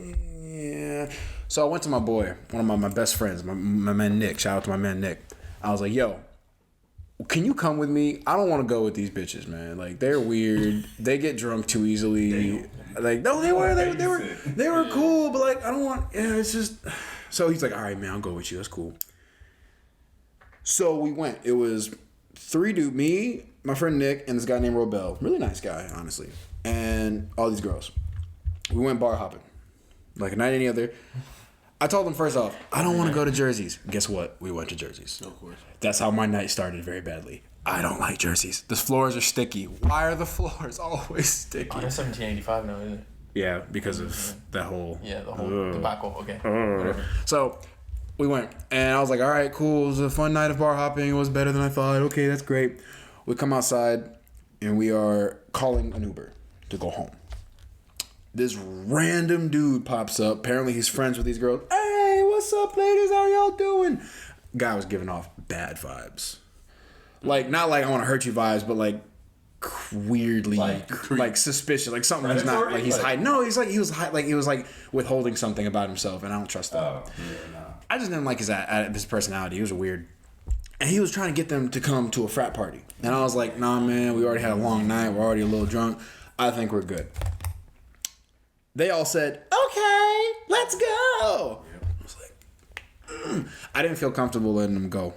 yeah. So I went to my boy, one of my best friends, my man Nick. Shout out to my man Nick. I was like, yo, can you come with me? I don't want to go with these bitches, man. Like, they're weird. They get drunk too easily. Like, no, they were cool, but like, I don't want. Yeah, it's just. So he's like, all right, man, I'll go with you. That's cool. So we went. It was 3 dudes, me, my friend Nick, and this guy named Robel. Really nice guy, honestly. And all these girls. We went bar hopping. Like a night any other. I told them first off, I don't want to go to Jersey's. Guess what? We went to Jersey's. Of course. That's how my night started very badly. I don't like Jersey's. The floors are sticky. Why are the floors always sticky? Oh, that's 1785 now, isn't it? Yeah, because of that whole... Yeah, the whole debacle. Okay. Whatever. So we went, and I was like, all right, cool. It was a fun night of bar hopping. It was better than I thought. Okay, that's great. We come outside, and we are calling an Uber to go home. This random dude pops up. Apparently, he's friends with these girls. Hey, what's up, ladies? How y'all doing? Guy was giving off bad vibes. Like, not like I want to hurt you vibes, but like weirdly, like suspicious. Like something was not, like he's hiding. No, he was withholding something about himself, and I don't trust that. I just didn't like his personality. He was weird. And he was trying to get them to come to a frat party. And I was like, nah, man, we already had a long night. We're already a little drunk. I think we're good. They all said, okay, let's go. I was like, I didn't feel comfortable letting them go.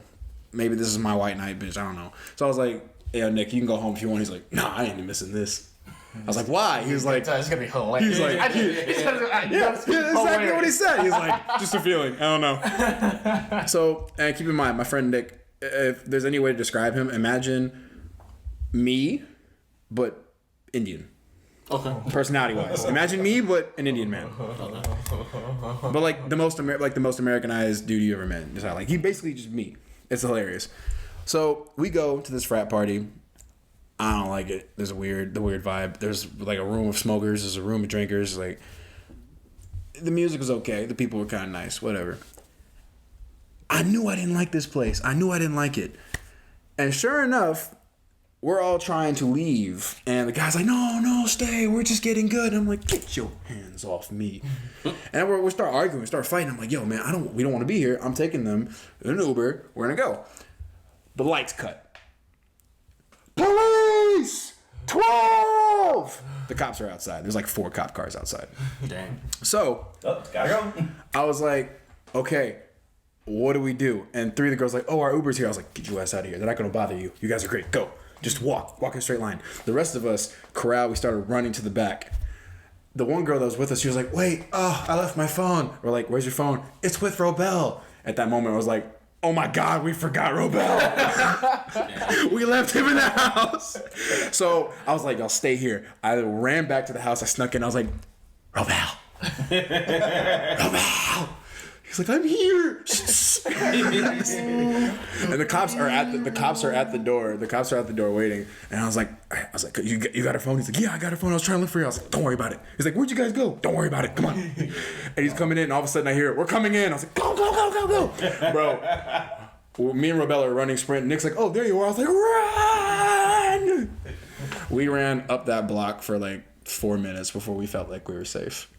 Maybe this is my white knight, bitch. I don't know. So I was like, yeah, Nick, you can go home if you want. He's like, nah, I ain't missing this. I was like, why? He was like, it's gonna be hilarious. He's like, yeah, exactly what he said. He's like, just a feeling. I don't know. So, and keep in mind, my friend Nick, if there's any way to describe him, imagine me, but Indian. Okay. Personality wise, imagine me, but an Indian man. But like the most Americanized dude you ever met. Just like he basically just me. It's hilarious. So we go to this frat party. I don't like it. There's the weird vibe. There's like a room of smokers. There's a room of drinkers. Like the music was okay. The people were kind of nice. Whatever. I knew I didn't like this place. I knew I didn't like it. And sure enough, we're all trying to leave. And the guy's like, no, stay. We're just getting good. And I'm like, get your hands off me. And we start arguing. We start fighting. I'm like, yo, man, we don't want to be here. I'm taking them in an Uber. We're going to go. The lights cut. Police! 12! The cops are outside. There's like 4 cop cars outside. Dang. So, gotta go. I was like, okay, what do we do? And 3 of the girls like, oh, our Uber's here. I was like, get your ass out of here. They're not going to bother you. You guys are great. Go. Just walk in a straight line. The rest of us, we started running to the back. The one girl that was with us, she was like, wait, I left my phone. We're like, where's your phone? It's with Robel. At that moment, I was like, oh my God, we forgot Robel. We left him in the house. So I was like, y'all stay here. I ran back to the house. I snuck in. I was like, Robel. Robel. He's like, I'm here. And the cops are at the door. The cops are at the door waiting. And I was like, you got her phone? He's like, yeah, I got her phone. I was trying to look for you. I was like, don't worry about it. He's like, where'd you guys go? Don't worry about it. Come on. And he's coming in. And all of a sudden I hear, we're coming in. I was like, go. Bro, me and Robella are running sprint. Nick's like, oh, there you are. I was like, run. We ran up that block for like 4 minutes before we felt like we were safe.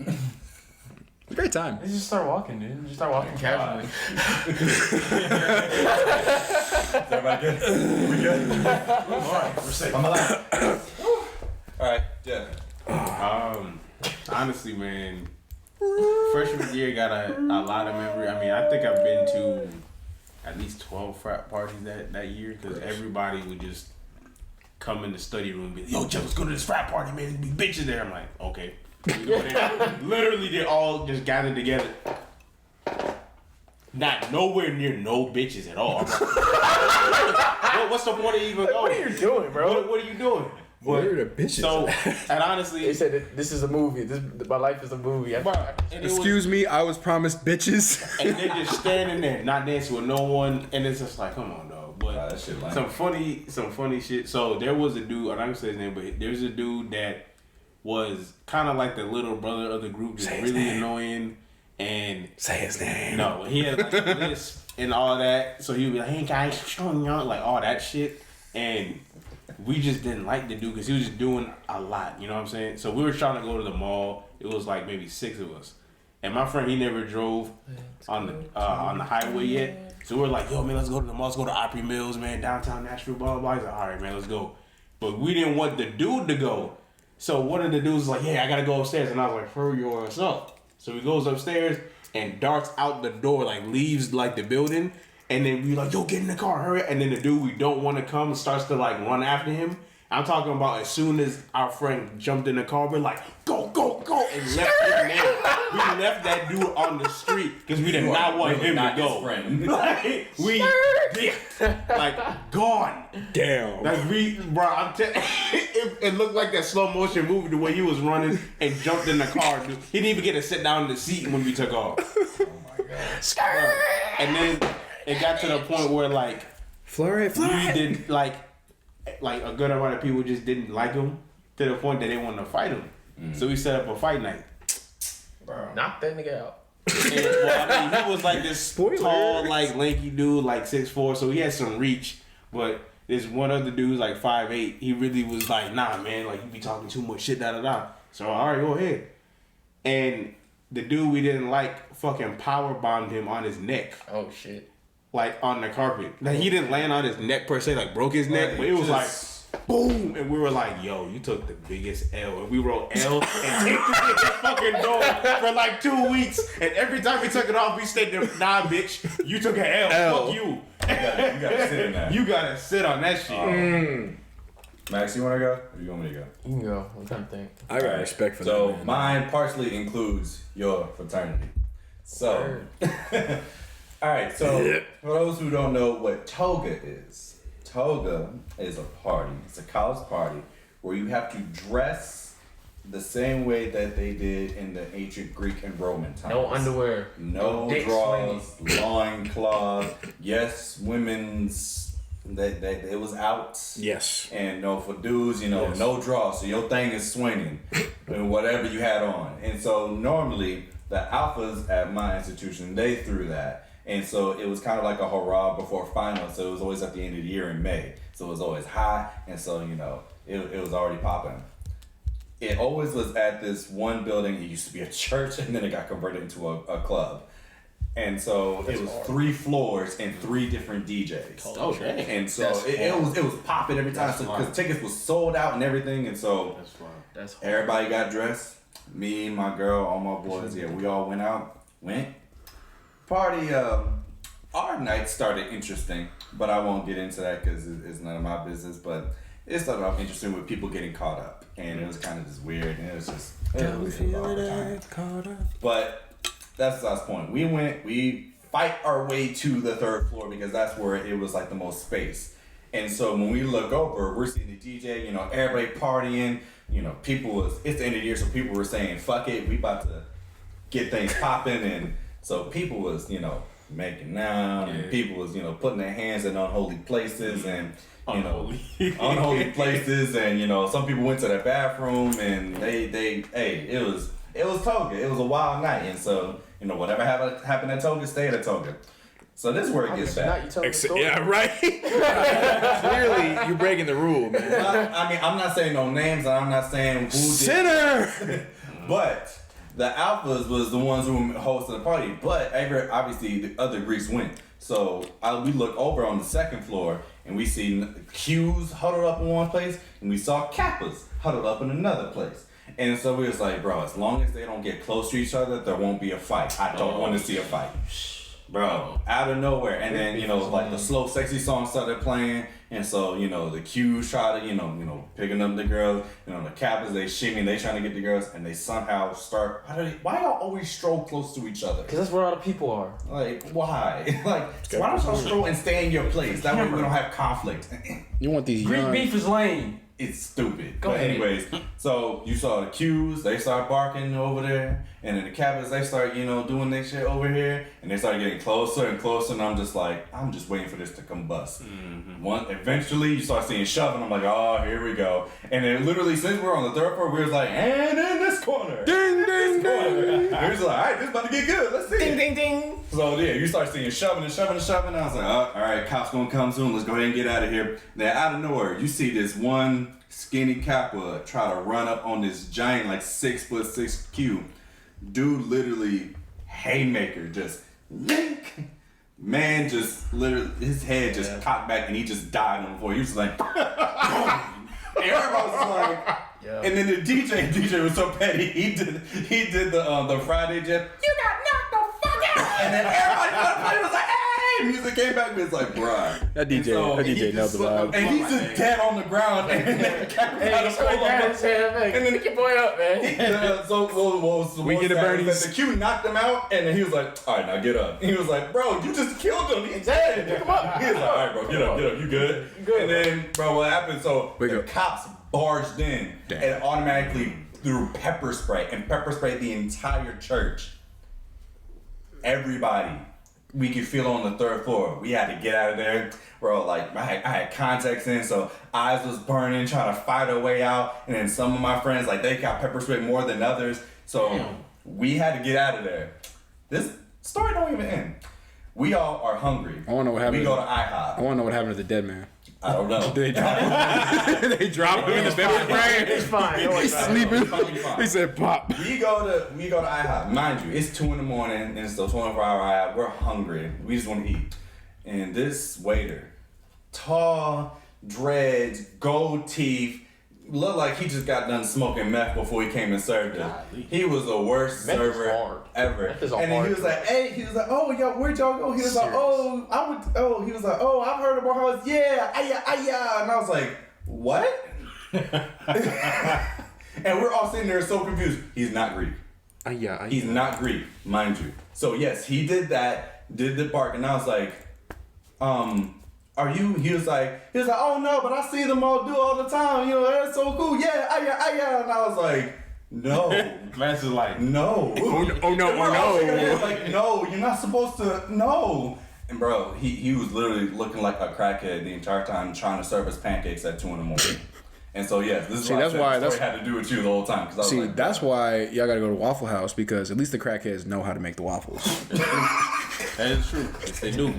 Great time. You just start walking, dude. Just start walking casually. Is everybody good? We good? Alright, we're safe. I'm alive. Alright, Jeff. Honestly, man, freshman year got a lot of memory. I mean, I think I've been to at least 12 frat parties that year because everybody would just come in the study room and be like, yo, Jeff, let's go to this frat party, man. There's be bitches there. I'm like, okay. We go there. Literally, they all just gathered together. Not nowhere near no bitches at all. I'm like, what's the point of even going? What are you doing, bro? What are you doing? Where are the bitches? So, and honestly, They said that this is a movie. My life is a movie. Excuse me, I was promised bitches. And they're just standing there, not dancing with no one, and it's just like, come on, dog. But that shit lame. some funny shit. So there was a dude, I'm not gonna say his name, but there's a dude that was kind of like the little brother of the group, just really annoying. And Say his name. no, he had like this and all that. So he would be like, hey guys, showing y'all like all that shit, and we just didn't like the dude because he was just doing a lot. You know what I'm saying? So we were trying to go to the mall. It was like maybe 6 of us, and my friend, he never drove on the highway yet. So we were like, yo man, let's go to the mall. Let's go to Opry Mills, man, downtown Nashville, blah blah blah. He's like, all right man, let's go. But we didn't want the dude to go. So one of the dudes was like, yeah, I gotta go upstairs, and I was like, hurry your ass up. So he goes upstairs and darts out the door, like leaves like the building, and then we like, yo, get in the car, hurry! And then the dude we don't want to come starts to like run after him. I'm talking about as soon as our friend jumped in the car, we're like, go, go, go, and left him there. We left that dude on the street because we did not want him to go. Like, we like gone. Damn. Like bro, it looked like that slow motion movie the way he was running and jumped in the car. Dude. He didn't even get to sit down in the seat when we took off. Oh my god. And then it got to the point where like Flurry. we did like a good amount of people just didn't like him to the point that they wanted to fight him. So we set up a fight night. Bro. Knock that nigga out. And, well, I mean, he was like this tall, like lanky dude, like 6'4", so he had some reach. But this one other dude's like 5'8". He really was like, nah, man, like you be talking too much shit, da da da. So all right, go ahead. And the dude we didn't like fucking power bombed him on his neck. Oh shit. Like on the carpet. Now he didn't land on his neck per se, like broke his neck, but it was like boom, and we were like, yo, you took the biggest L. And we wrote L and taped it to the fucking door for like 2 weeks. And every time we took it off, we stayed there, nah, bitch, you took an L. Fuck you. You gotta sit in that. You gotta sit on that shit. Max, you wanna go? Or you want me to go? You can go. I'm trying to think. I got respect for that. So Man. mine partially includes your fraternity. So, alright, so for those who don't know what toga is a party. It's a college party where you have to dress the same way that they did in the ancient Greek and Roman times. No underwear. No dick drawers, loincloth. Yes, women's that it was out. Yes. And no for dudes, no draws. So your thing is swinging and whatever you had on. And so normally the alphas at my institution, they threw that. And so it was kind of like a hurrah before finals. So it was always at the end of the year in May. So it was always high. And so, it was already popping. It always was at this one building. It used to be a church and then it got converted into a club. And so it was 3 floors and 3 different DJs. Oh, dang. And so it was popping every time. So because tickets was sold out and everything. And so That's fun. That's hard. everybody got dressed. Me, my girl, all my boys. Yeah, we all went. Party, our night started interesting, but I won't get into that because it's none of my business. But it started off interesting with people getting caught up, and it was kind of just weird, and it was just Caught up. But that's the last point. We fight our way to the 3rd floor because that's where it was like the most space. And so when we look over, we're seeing the DJ, everybody partying. It's the end of the year, so people were saying, "Fuck it, we about to get things popping," and so people was, making out, and people was, putting their hands in unholy places, and unholy places, and some people went to the bathroom, and it was Toga. It was a wild night, and so whatever happened at Toga, stayed at Toga. So this is where it gets bad. Yeah, right. Clearly, you breaking the rule, man. I mean, I'm not saying no names, and I'm not saying who did. Sinner. But the alphas was the ones who hosted the party. But obviously the other Greeks went. So we look over on the 2nd floor and we see Qs huddled up in one place, and we saw Kappas huddled up in another place. And so we was like, bro, as long as they don't get close to each other, there won't be a fight. I don't want to see a fight. Bro, out of nowhere. And then, you know, like the slow, sexy song started playing. And so, you know, the Q's try to, you know, picking up the girls. You know, the Kappas, they shimmy, they trying to get the girls. And they somehow start, why y'all always stroll close to each other? Because that's where all the people are. Like, why? Like, why don't y'all stroll and stay in your place? That way we don't have conflict. You want these Greek young... beef is lame. It's stupid. Go but ahead. anyways, so you saw the Q's, they start barking over there, and then the Kappas, they start, you know, doing their shit over here, and they start getting closer and closer, and I'm just waiting for this to combust. Eventually, you start seeing shoving, I'm like, oh, here we go. And then literally, since we're on the third floor, we was like, and in this corner. Ding, ding, ding. And we was like, all right, this about to get good, let's see Ding, it. ding, ding. So yeah, you start seeing shoving and shoving and shoving. I was like, oh, all right, cops gonna come soon. Let's go ahead and get out of here. Then out of nowhere, you see this one skinny Kappa try to run up on this giant, like 6'6" Q. Dude, literally haymaker, just yank. Man, just literally his head just cocked back and he just died on the floor. He was like, and everybody was like. Yeah. And then the DJ was so petty. He did the Friday jet. You got knocked the fuck out. And then everybody was like, hey, music came back. But it's like, bruh. That DJ nailed the vibe. And he's just dead on the ground. And then the camera got to pull him up. And then pick your boy up, man. So We get a Bernie's. The Q knocked him out, and then he was like, all right, now get up. He was like, bro, you just killed him. He's dead. Pick him up. He was like, all right, bro, get up, you good? Good. And then, bro, what happened? So the cops barged in and automatically threw pepper spray and pepper sprayed the entire church. Everybody. We could feel on the third floor. We had to get out of there. Bro, like, I had contacts in, so eyes was burning, trying to fight our way out. And then some of my friends, like, they got pepper spray more than others. So we had to get out of there. This story don't even end. We all are hungry. I want to know what happened. We go to I IHOP. want to know what happened to the dead man. I don't know. They drop him. They drop him in the pepper spray. It's fine. He's sleeping. He said, "Pop." We go to IHOP. Mind you, it's 2 a.m. and it's still 24-hour IHOP. We're hungry. We just want to eat. And this waiter, tall, dreads, gold teeth, looked like he just got done smoking meth before he came and served us. He was the worst Meth is server hard. ever. Meth is a And then he hard was like, hey, he was like, oh, yo, where'd y'all go? He was like, he was like, oh, I've heard about how it's, yeah, ayah. And I was like, what? And we're all sitting there so confused. He's not Greek. He's not Greek, mind you. So yes, he did that, did the bark, and I was like, are you? He was like, oh no, but I see them all do all the time. You know, that's so cool. Yeah, ayah. And I was like, no. Man's is like, No. Oh no! Like, no, you're not supposed to. No. And bro, he was literally looking like a crackhead the entire time, trying to serve us pancakes at 2 a.m. And so yeah, this is why the story had to do with you the whole time. See, like, that's why y'all gotta go to Waffle House, because at least the crackheads know how to make the waffles. that is true. They do.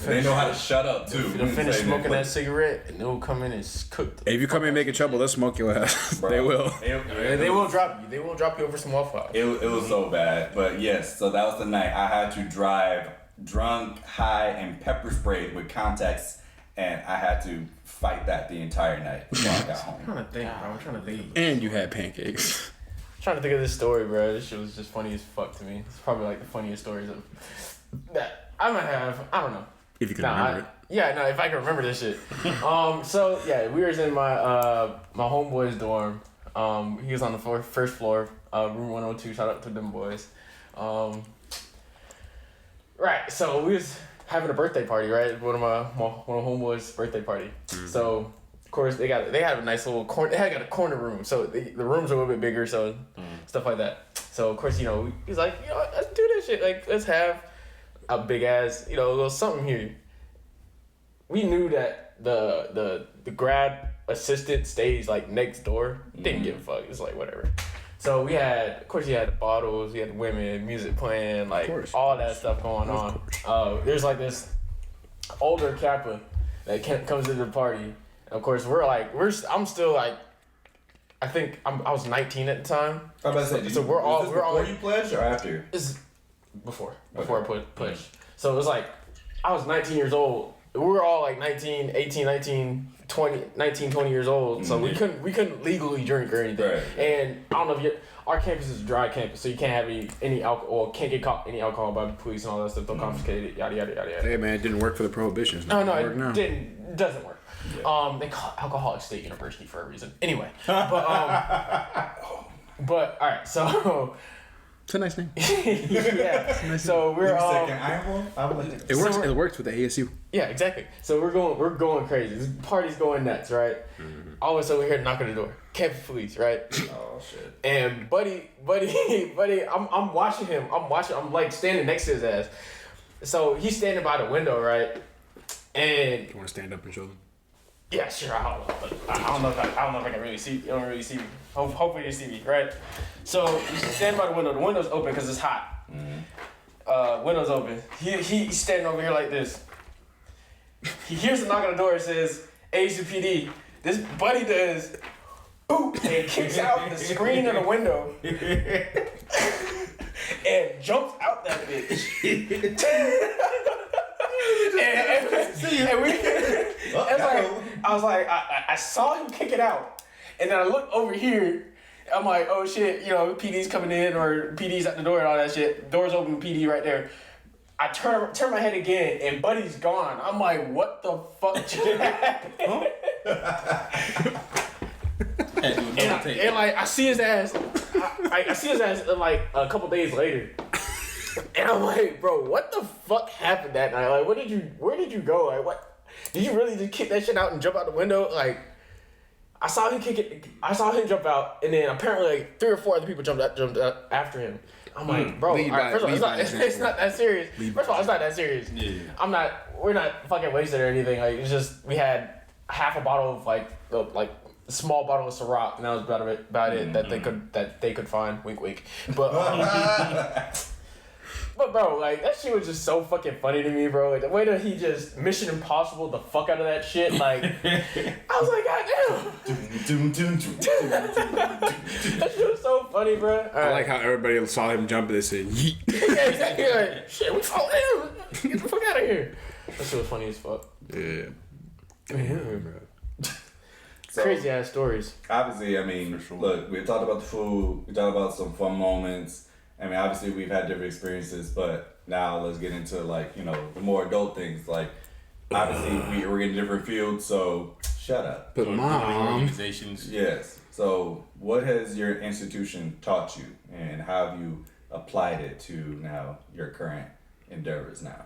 they know how to shut up too. They'll finish smoking that cigarette and they'll come in and cook them. If you come in making trouble, they'll smoke your ass. Bro, They will. They will drop you. They will drop you over some Waffle House. It was so bad. But yes, so that was the night I had to drive drunk, high, and pepper sprayed with contacts, and I had to fight that the entire night before I got home. I'm trying to think. And you had pancakes. I'm trying to think of this story, bro. This shit was just funny as fuck to me. It's probably like the funniest stories that I might have. I don't know. If you can remember it. Yeah, no, if I can remember this shit. So yeah, we was in my my homeboy's dorm. He was on the first floor, room 102. Shout out to them boys. Right, so we was having a birthday party, right? One of my homeboys' birthday party. Mm-hmm. So of course they had a nice little corner. They had got a corner room, so the rooms are a little bit bigger, so stuff like that. So of course, you know, he's like, you know, let's do this shit. Like, let's have a big ass, you know, a little something here. We knew that the grad assistant stays like next door. Didn't give a fuck. It was like whatever. So we had, of course, you had bottles, you had women, music playing, like all that stuff going on. There's like this older Kappa that comes to the party. And of course, I'm still like, I think I was 19 at the time. I was about to say, we're all before you pledged or after? Before I pledged. So it was like, I was 19 years old we were all like 19, 18, 19, 20, 19, 20 years old, so we couldn't legally drink or anything. Right. And I don't know if our campus is a dry campus, so you can't have any alcohol, can't get caught any alcohol by the police and all that stuff. They'll confiscate it, yada yada yada yada. Hey man, it didn't work for the prohibitions. No, It it doesn't work. Yeah. They call it Alcoholic State University for a reason. Anyway, but all right, so It's a nice name. yeah, so we're Second Iron Wolf? It works. So It works with the ASU. yeah, exactly. So we're going crazy. This party's going nuts, right? All of a sudden we hear a knock on the door. Campus police, right? Oh shit. And buddy, I'm watching him. I'm like standing next to his ass. So he's standing by the window, right? And You want to stand up and show them? yeah, sure. I don't know if I can really see. You don't really see me. Hopefully you see me, right? So he's standing by the window. The window's open because it's hot. Window's open. He's standing over here like this. He hears a knock on the door. It says ACPD. This buddy does. Ooh, and kicks out the screen of the window and jumps out that bitch. I saw him kick it out, and then I looked over here. I'm like, oh shit, PD's coming in or PD's at the door and all that shit. Doors open, PD right there. I turn my head again, and Buddy's gone. I'm like, what the fuck just happened? And I see his ass. I see his ass like a couple days later, and I'm like, bro, what the fuck happened that night? Like, where did you go? Like, what? Did you really just kick that shit out and jump out the window? Like, I saw him kick it. I saw him jump out, and then apparently like 3 or 4 other people jumped out after him. I'm like, bro, first of all, it's not that serious. First of all, it's not that serious. Yeah. We're not fucking wasted or anything. Like, it's just we had half a bottle of like a small bottle of Ciroc, and that was about it that they could find. Wink, wink. But bro, like that shit was just so fucking funny to me, bro. Like the way that he just Mission Impossible the fuck out of that shit, like I was like, goddamn. That shit was so funny, bro. I like how everybody saw him jump and they said, yeet. Yeah, exactly. Like, shit, we followed him. Get the fuck out of here. That shit was funny as fuck. Yeah. So, crazy ass stories. Obviously, I mean, look, we talked about the food, we talked about some fun moments. I mean, obviously, we've had different experiences, but now let's get into, like, the more adult things. Like, obviously, we're in different fields, so shut up. But mom. Organizations. Yes. So, what has your institution taught you, and how have you applied it to now your current endeavors now?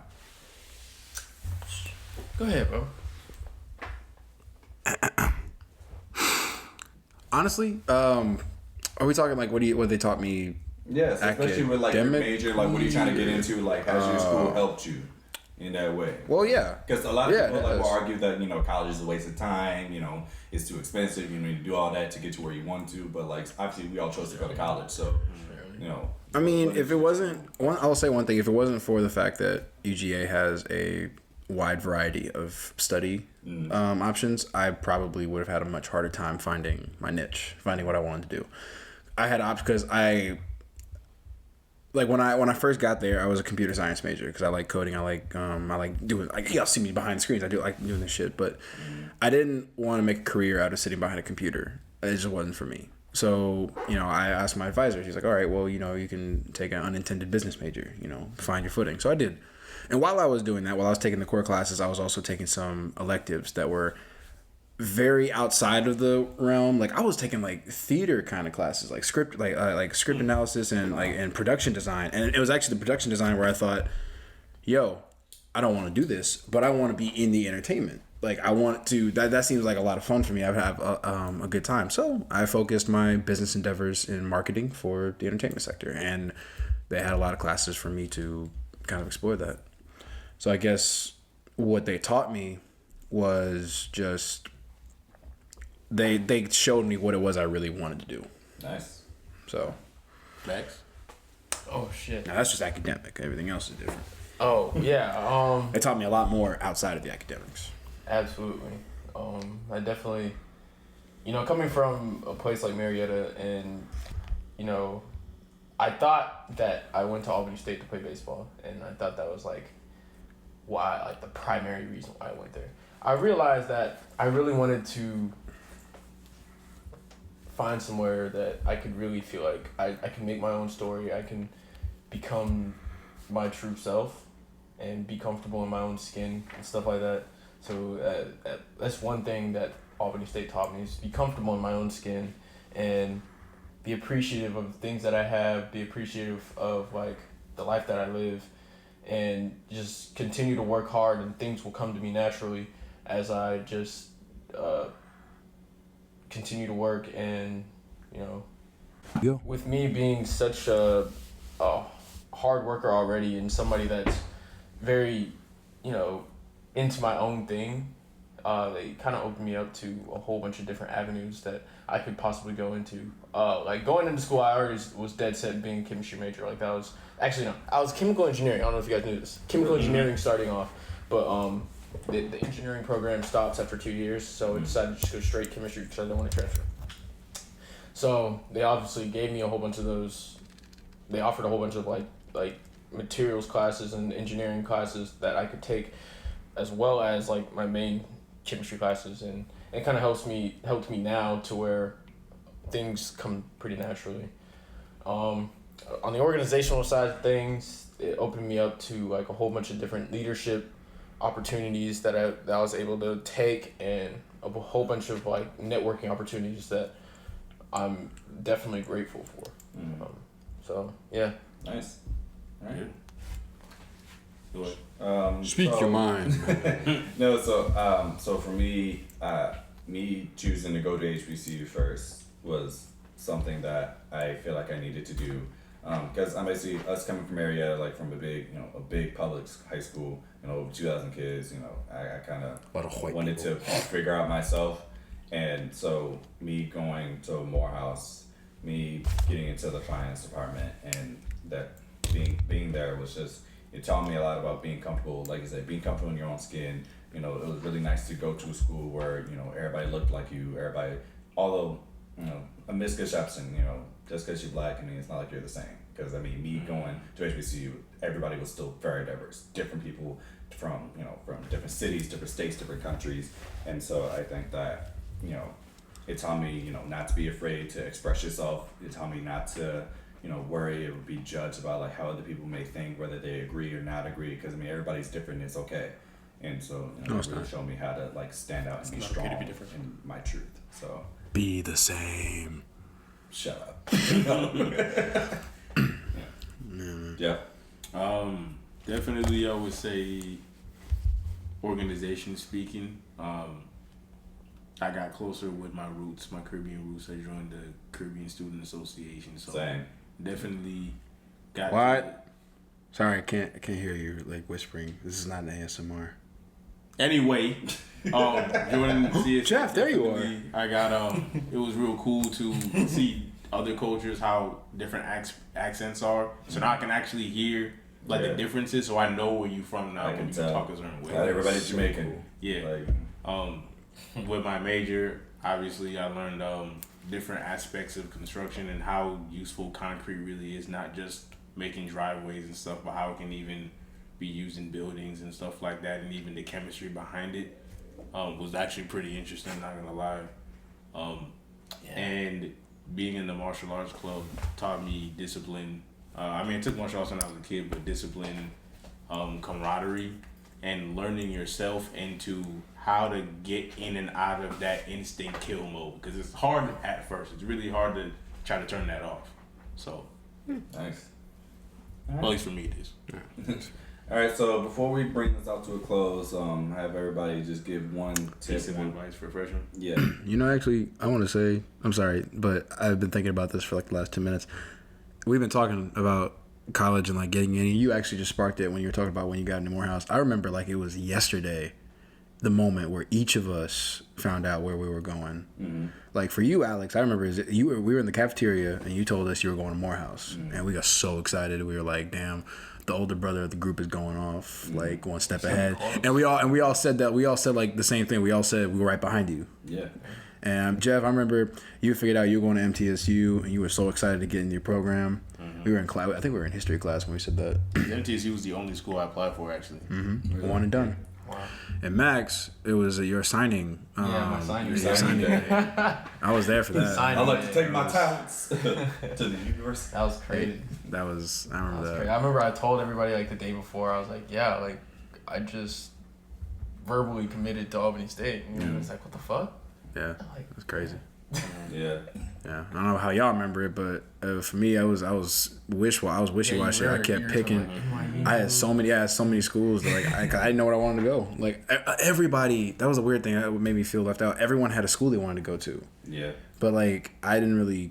Go ahead, bro. Honestly, are we talking like what they taught me? Yes, especially with like your major, like what are you trying to get into? Like, has your school helped you in that way? Well, yeah, because a lot of people will argue that college is a waste of time. It's too expensive. You do all that to get to where you want to. But like, obviously, we all chose to go to college, so I mean, if it wasn't I'll say one thing. If it wasn't for the fact that UGA has a wide variety of study options, I probably would have had a much harder time finding my niche, finding what I wanted to do. I had options because when I first got there, I was a computer science major because I like coding. I like doing, like, y'all see me behind the screens. I do like doing this shit, but I didn't want to make a career out of sitting behind a computer. It just wasn't for me. So, I asked my advisor. She's like, all right, well, you can take an unintended business major, find your footing. So I did. And while I was doing that, while I was taking the core classes, I was also taking some electives that were very outside of the realm. Like I was taking like theater kind of classes, like script analysis and production design. And it was actually the production design where I thought, yo, I don't want to do this, but I want to be in the entertainment. Like I want to, that seems like a lot of fun for me. I would have a good time. So I focused my business endeavors in marketing for the entertainment sector. And they had a lot of classes for me to kind of explore that. So I guess what they taught me was just, they showed me what it was I really wanted to do. Nice. So. Max? Oh, shit. Now that's just academic. Everything else is different. Oh, yeah. It taught me a lot more outside of the academics. Absolutely. I definitely, coming from a place like Marietta and, I thought that I went to Albany State to play baseball, and I thought that was like why, like the primary reason why I went there. I realized that I really wanted to find somewhere that I could really feel like I can make my own story. I can become my true self and be comfortable in my own skin and stuff like that. So that's one thing that Albany State taught me, is to be comfortable in my own skin and be appreciative of the things that I have, be appreciative of like the life that I live, and just continue to work hard, and things will come to me naturally as I just continue to work. And with me being such a hard worker already, and somebody that's very into my own thing, they kind of opened me up to a whole bunch of different avenues that I could possibly go into. Like going into school, I already was dead set being a chemistry major. Like that was actually no, I was chemical engineering. I don't know if you guys knew this. Chemical engineering starting off, but the engineering program stops after 2 years, so I decided to just go straight chemistry because I didn't want to transfer. So they obviously gave me a whole bunch of those. They offered a whole bunch of like materials classes and engineering classes that I could take, as well as like my main chemistry classes, and it kind of helped me now to where things come pretty naturally. On the organizational side of things, it opened me up to like a whole bunch of different leadership opportunities that I was able to take, and a whole bunch of like networking opportunities that I'm definitely grateful for. So yeah. Nice. All right. Speak your mind. No, so for me, me choosing to go to HBCU first was something that I feel like I needed to do, because I'm basically, us coming from area, like from a big public high school, over 2,000 kids. I kind of wanted to figure out myself, and so me going to Morehouse, me getting into the finance department, and that being there was just, it taught me a lot about being comfortable, like I said, being comfortable in your own skin. It was really nice to go to a school where, everybody looked like you, although, a misconception, just because you're black, it's not like you're the same. Because, me going to HBCU, everybody was still very diverse. Different people from different cities, different states, different countries. And so I think that, it taught me, not to be afraid to express yourself. It taught me not to, worry or be judged about like how other people may think, whether they agree or not agree, because everybody's different. It's okay. And so it really showed me how to like stand out and be strong in my truth. So be the same. Shut up. Yeah. Definitely, I would say, organization speaking. I got closer with my roots, my Caribbean roots. I joined the Caribbean Student Association. So same. Definitely got what? Sorry, I can't hear you like whispering. This is not an ASMR. Anyway, joining CSA, Jeff, there you are. I got it was real cool to see other cultures, how different accents are. So now I can actually hear like the differences, so I know where you from now when you talk a certain way. Not everybody's Jamaican. Cool. Yeah. With my major, obviously I learned different aspects of construction and how useful concrete really is, not just making driveways and stuff, but how it can even be used in buildings and stuff like that, and even the chemistry behind it was actually pretty interesting, not gonna lie. And being in the martial arts club taught me discipline. I took martial arts when I was a kid, but discipline, camaraderie, and learning yourself into how to get in and out of that instant kill mode, because it's hard at first. It's really hard to try to turn that off. So nice. At least for me it is. All right, so before we bring this out to a close, have everybody just give one piece of advice for freshmen. Yeah. Actually, I want to say, I'm sorry, but I've been thinking about this for like the last 2 minutes. We've been talking about college and like getting in. You actually just sparked it when you were talking about when you got into Morehouse. I remember like it was yesterday, the moment where each of us found out where we were going. Mm-hmm. Like for you, Alex, I remember we were in the cafeteria and you told us you were going to Morehouse, and we got so excited. We were like, "Damn, the older brother of the group is going off like one step ahead." And we all said like the same thing. We all said we were right behind you. Yeah. And Jeff, I remember you figured out you were going to MTSU and you were so excited to get in your program. Mm-hmm. We were in class. I think we were in history class when we said that. MTSU was the only school I applied for, actually. One and done. Wow. And Max, it was your signing. My signing. your signing day. I was there for that. I like to take my talents to the universe. That was crazy. I remember Crazy. that. I remember I told everybody like the day before. I was like, yeah, like I just verbally committed to Albany State. And it was like, what the fuck? Yeah, Like, it was crazy. Yeah. Yeah, I don't know how y'all remember it, but for me, I was wishy-washy. I kept picking. I had so many schools that like I didn't know what I wanted to go. Like everybody, that was a weird thing that made me feel left out. Everyone had a school they wanted to go to. Yeah. But like I didn't really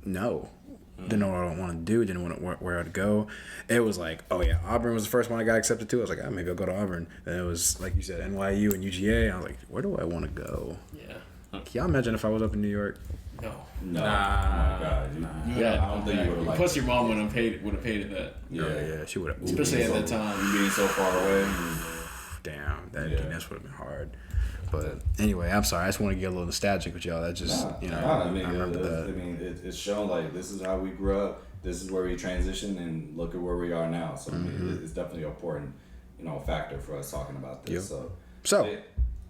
know. Didn't know what I wanted to do. Didn't know where to go. It was like, oh yeah, Auburn was the first one I got accepted to. I was like, oh, maybe I'll go to Auburn. And it was like you said, NYU and UGA. And I was like, where do I want to go? yeah. Can y'all imagine if I was up in New York? No. No. Nah. Oh my God. Yeah, I don't think you would have liked Plus, it. your mom would have paid it that, Yeah, she would have. especially at that time. You being so far away. Damn, that Yeah. would have been hard. But anyway, I'm sorry. I just want to get a little nostalgic with y'all. That just I remember that. It's shown like this is how we grew up. This is where we transitioned, and look at where we are now. So I mean, it's definitely an important, factor for us talking about this. Yep. So,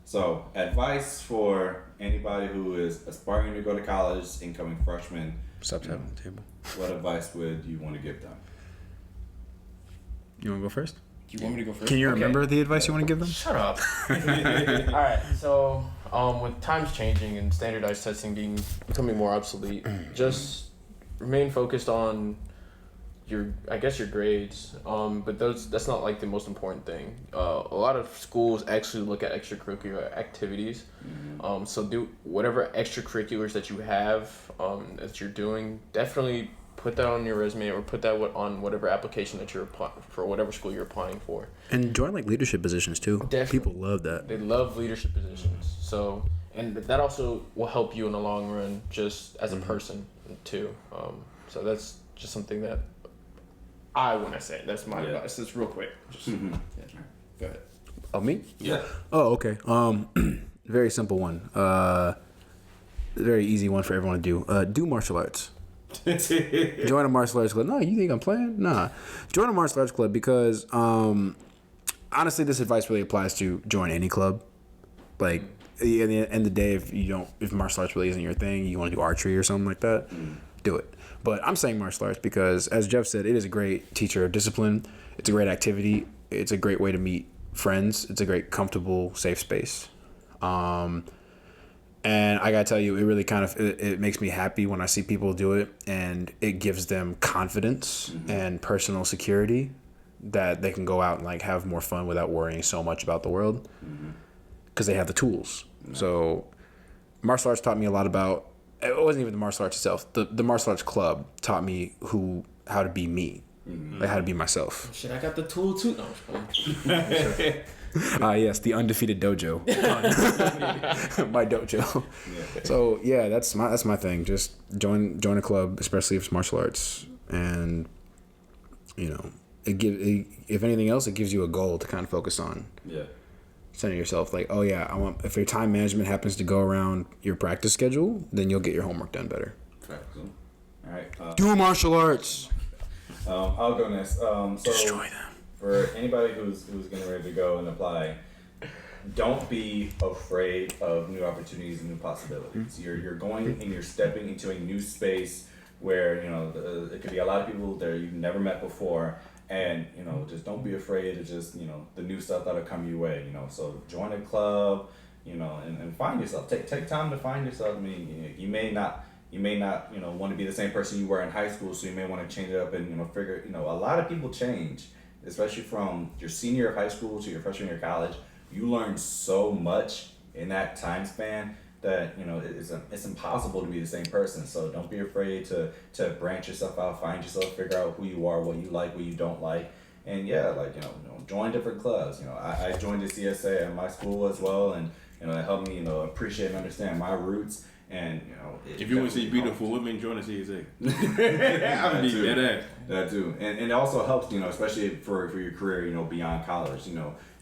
so advice for anybody who is aspiring to go to college, incoming freshmen. Stop tapping the table. What advice would you want to give them? You want to go first? Do you want me to go first? Can you Okay. remember the advice you want to give them? Shut up. All right. So, with times changing and standardized testing becoming more obsolete, just remain focused on your grades. But that's not like the most important thing. A lot of schools actually look at extracurricular activities. So do whatever extracurriculars that you have that you're doing. Definitely put that on your resume or put that on whatever application that you're applying for, whatever school you're applying for. And join like leadership positions too. Definitely. People love that. They love leadership positions. So, and that also will help you in the long run, just as a person too. So that's just something that I want to say. That's my advice. It's real quick. Just, Go ahead. Oh, me? Yeah. Oh, okay. Very simple one. Very easy one for everyone to do. Do martial arts. Join a martial arts club. No, you think I'm playing? Nah. Join a martial arts club because honestly, this advice really applies to join any club. Like at the end of the day, if martial arts really isn't your thing, you want to do archery or something like that, do it. But I'm saying martial arts because, as Jeff said, it is a great teacher of discipline. It's a great activity. It's a great way to meet friends. It's a great, comfortable, safe space. And I gotta tell you, it really kind of it makes me happy when I see people do it, and it gives them confidence and personal security that they can go out and like have more fun without worrying so much about the world because they have the tools. So martial arts taught me a lot about. It wasn't even the martial arts itself. The martial arts club taught me how to be me, like how to be myself. Shit, I got the tool too. No, I'm just playing. Yes, the undefeated dojo. My dojo. Yeah. So yeah, that's my thing. Just join a club, especially if it's martial arts, and if anything else, it gives you a goal to kind of focus on. Yeah. Saying to yourself like, oh yeah, if your time management happens to go around your practice schedule, then you'll get your homework done better. All right. Do martial arts. I'll go next. So Destroy them. For anybody who's getting ready to go and apply, don't be afraid of new opportunities and new possibilities. You're going and you're stepping into a new space where it could be a lot of people there you've never met before, and just don't be afraid of just the new stuff that'll come your way. So join a club, and find yourself. Take time to find yourself. I mean, you may not want to be the same person you were in high school, so you may want to change it up and figure. A lot of people change. Especially from your senior year of high school to your freshman year of college, you learn so much in that time span that it's impossible to be the same person. So don't be afraid to branch yourself out, find yourself, figure out who you are, what you like, what you don't like, and join different clubs. I joined the CSA at my school as well, and it helped me appreciate and understand my roots. And if you want to see beautiful women, join the CSA. I'm be dead ass. That too, and it also helps, especially for your career, beyond college.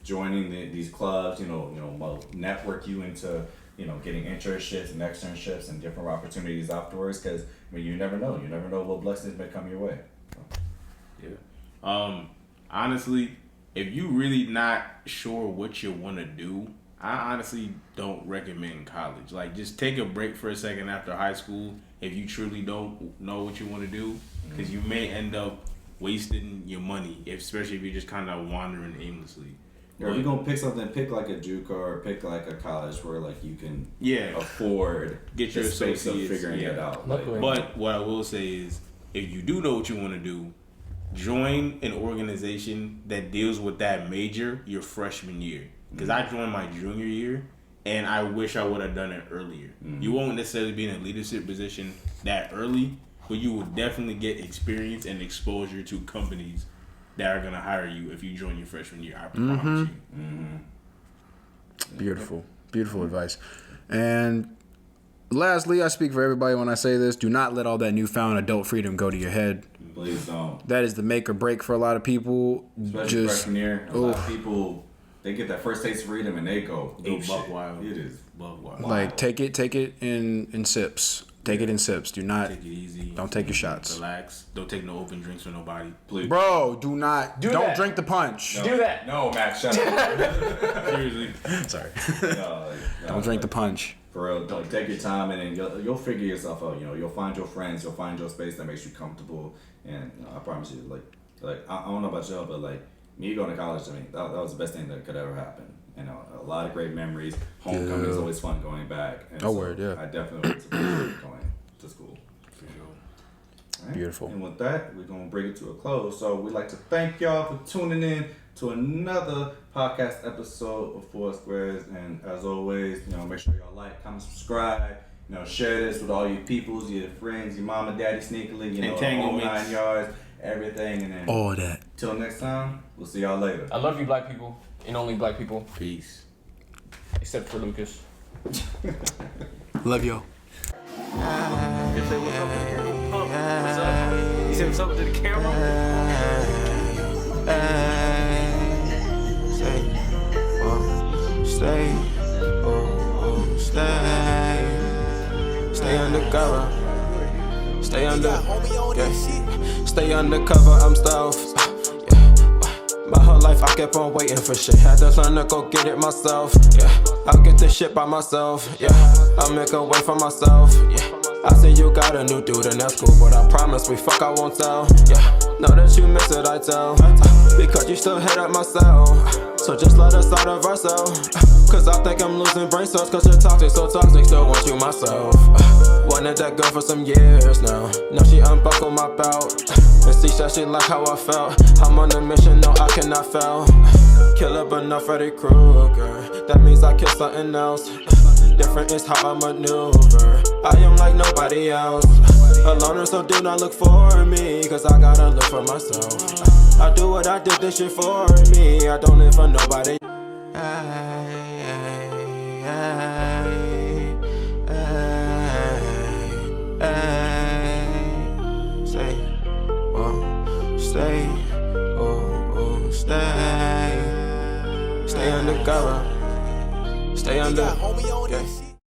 Joining these clubs, will network you into getting internships and externships and different opportunities afterwards. Because you never know what blessings may come your way. Yeah. Honestly, if you really not sure what you want to do, I honestly don't recommend college. Like, just take a break for a second after high school if you truly don't know what you want to do, because you may end up wasting your money, especially if you're just kind of wandering aimlessly. Or if you're gonna pick something, pick like a JUCO or pick like a college where like you can afford get your the space of associates, figuring it out. Like, but what I will say is, if you do know what you want to do, join an organization that deals with that major your freshman year. Because I joined my junior year, and I wish I would have done it earlier. You won't necessarily be in a leadership position that early, but you will definitely get experience and exposure to companies that are going to hire you if you join your freshman year. I promise you. Beautiful. Beautiful advice. And lastly, I speak for everybody when I say this. Do not let all that newfound adult freedom go to your head. Please don't. That is the make or break for a lot of people. Especially freshman year. A lot of people, they get that first taste of freedom and they go buck wild. It is buck wild. Like, take it in sips. Take it in sips. Do not. Take it easy. Don't take your shots. Relax. Don't take no open drinks for nobody. Please. Bro, do not. Don't that. drink the punch. No. Do that. No, Matt, shut up. Seriously. Sorry. No, Don't drink the punch. For real, like, take your time and then you'll figure yourself out. You know, you'll find your friends, you'll find your space that makes you comfortable. And I promise you, like I don't know about y'all, but like me going to college, I mean, that was the best thing that could ever happen. You know, a lot of great memories. Homecoming is always fun going back. And word, yeah. I definitely would support going to school. For sure. Right? Beautiful. And with that, we're gonna bring it to a close. So we'd like to thank y'all for tuning in to another podcast episode of Four Squares. And as always, you know, make sure y'all like, comment, subscribe. You know, share this with all your peoples, your friends, your mama, daddy, sneakily, you know, the whole 9 yards, everything. And then All that. till next time, we'll see y'all later. I love you, black people, and only black people, Peace. except for Lucas. Love y'all. You said what's up to the camera? Stay undercover. Stay undercover, I'm stealth. My whole life I kept on waiting for shit. Had to learn to go get it myself. Yeah, I'll get this shit by myself. Yeah, I'll make a way for myself. Yeah, I see you got a new dude and that's cool, but I promise we fuck I won't tell. Yeah, know that you miss it, I tell. Because you still hit up my cell. So just let us out of ourselves. Cause I think I'm losing brain cells. Cause you're toxic, so toxic, still want you myself. Wanted that girl for some years now. Now she unbuckled my belt. And see that she like how I felt. I'm on a mission, no I cannot fail. Killer but not Freddy Krueger. That means I kill something else. Different is how I maneuver. I am like nobody else. A loner, so do not look for me. Cause I gotta look for myself. I do what I did this shit for me. I don't live for nobody. Stay undercover. Stay under.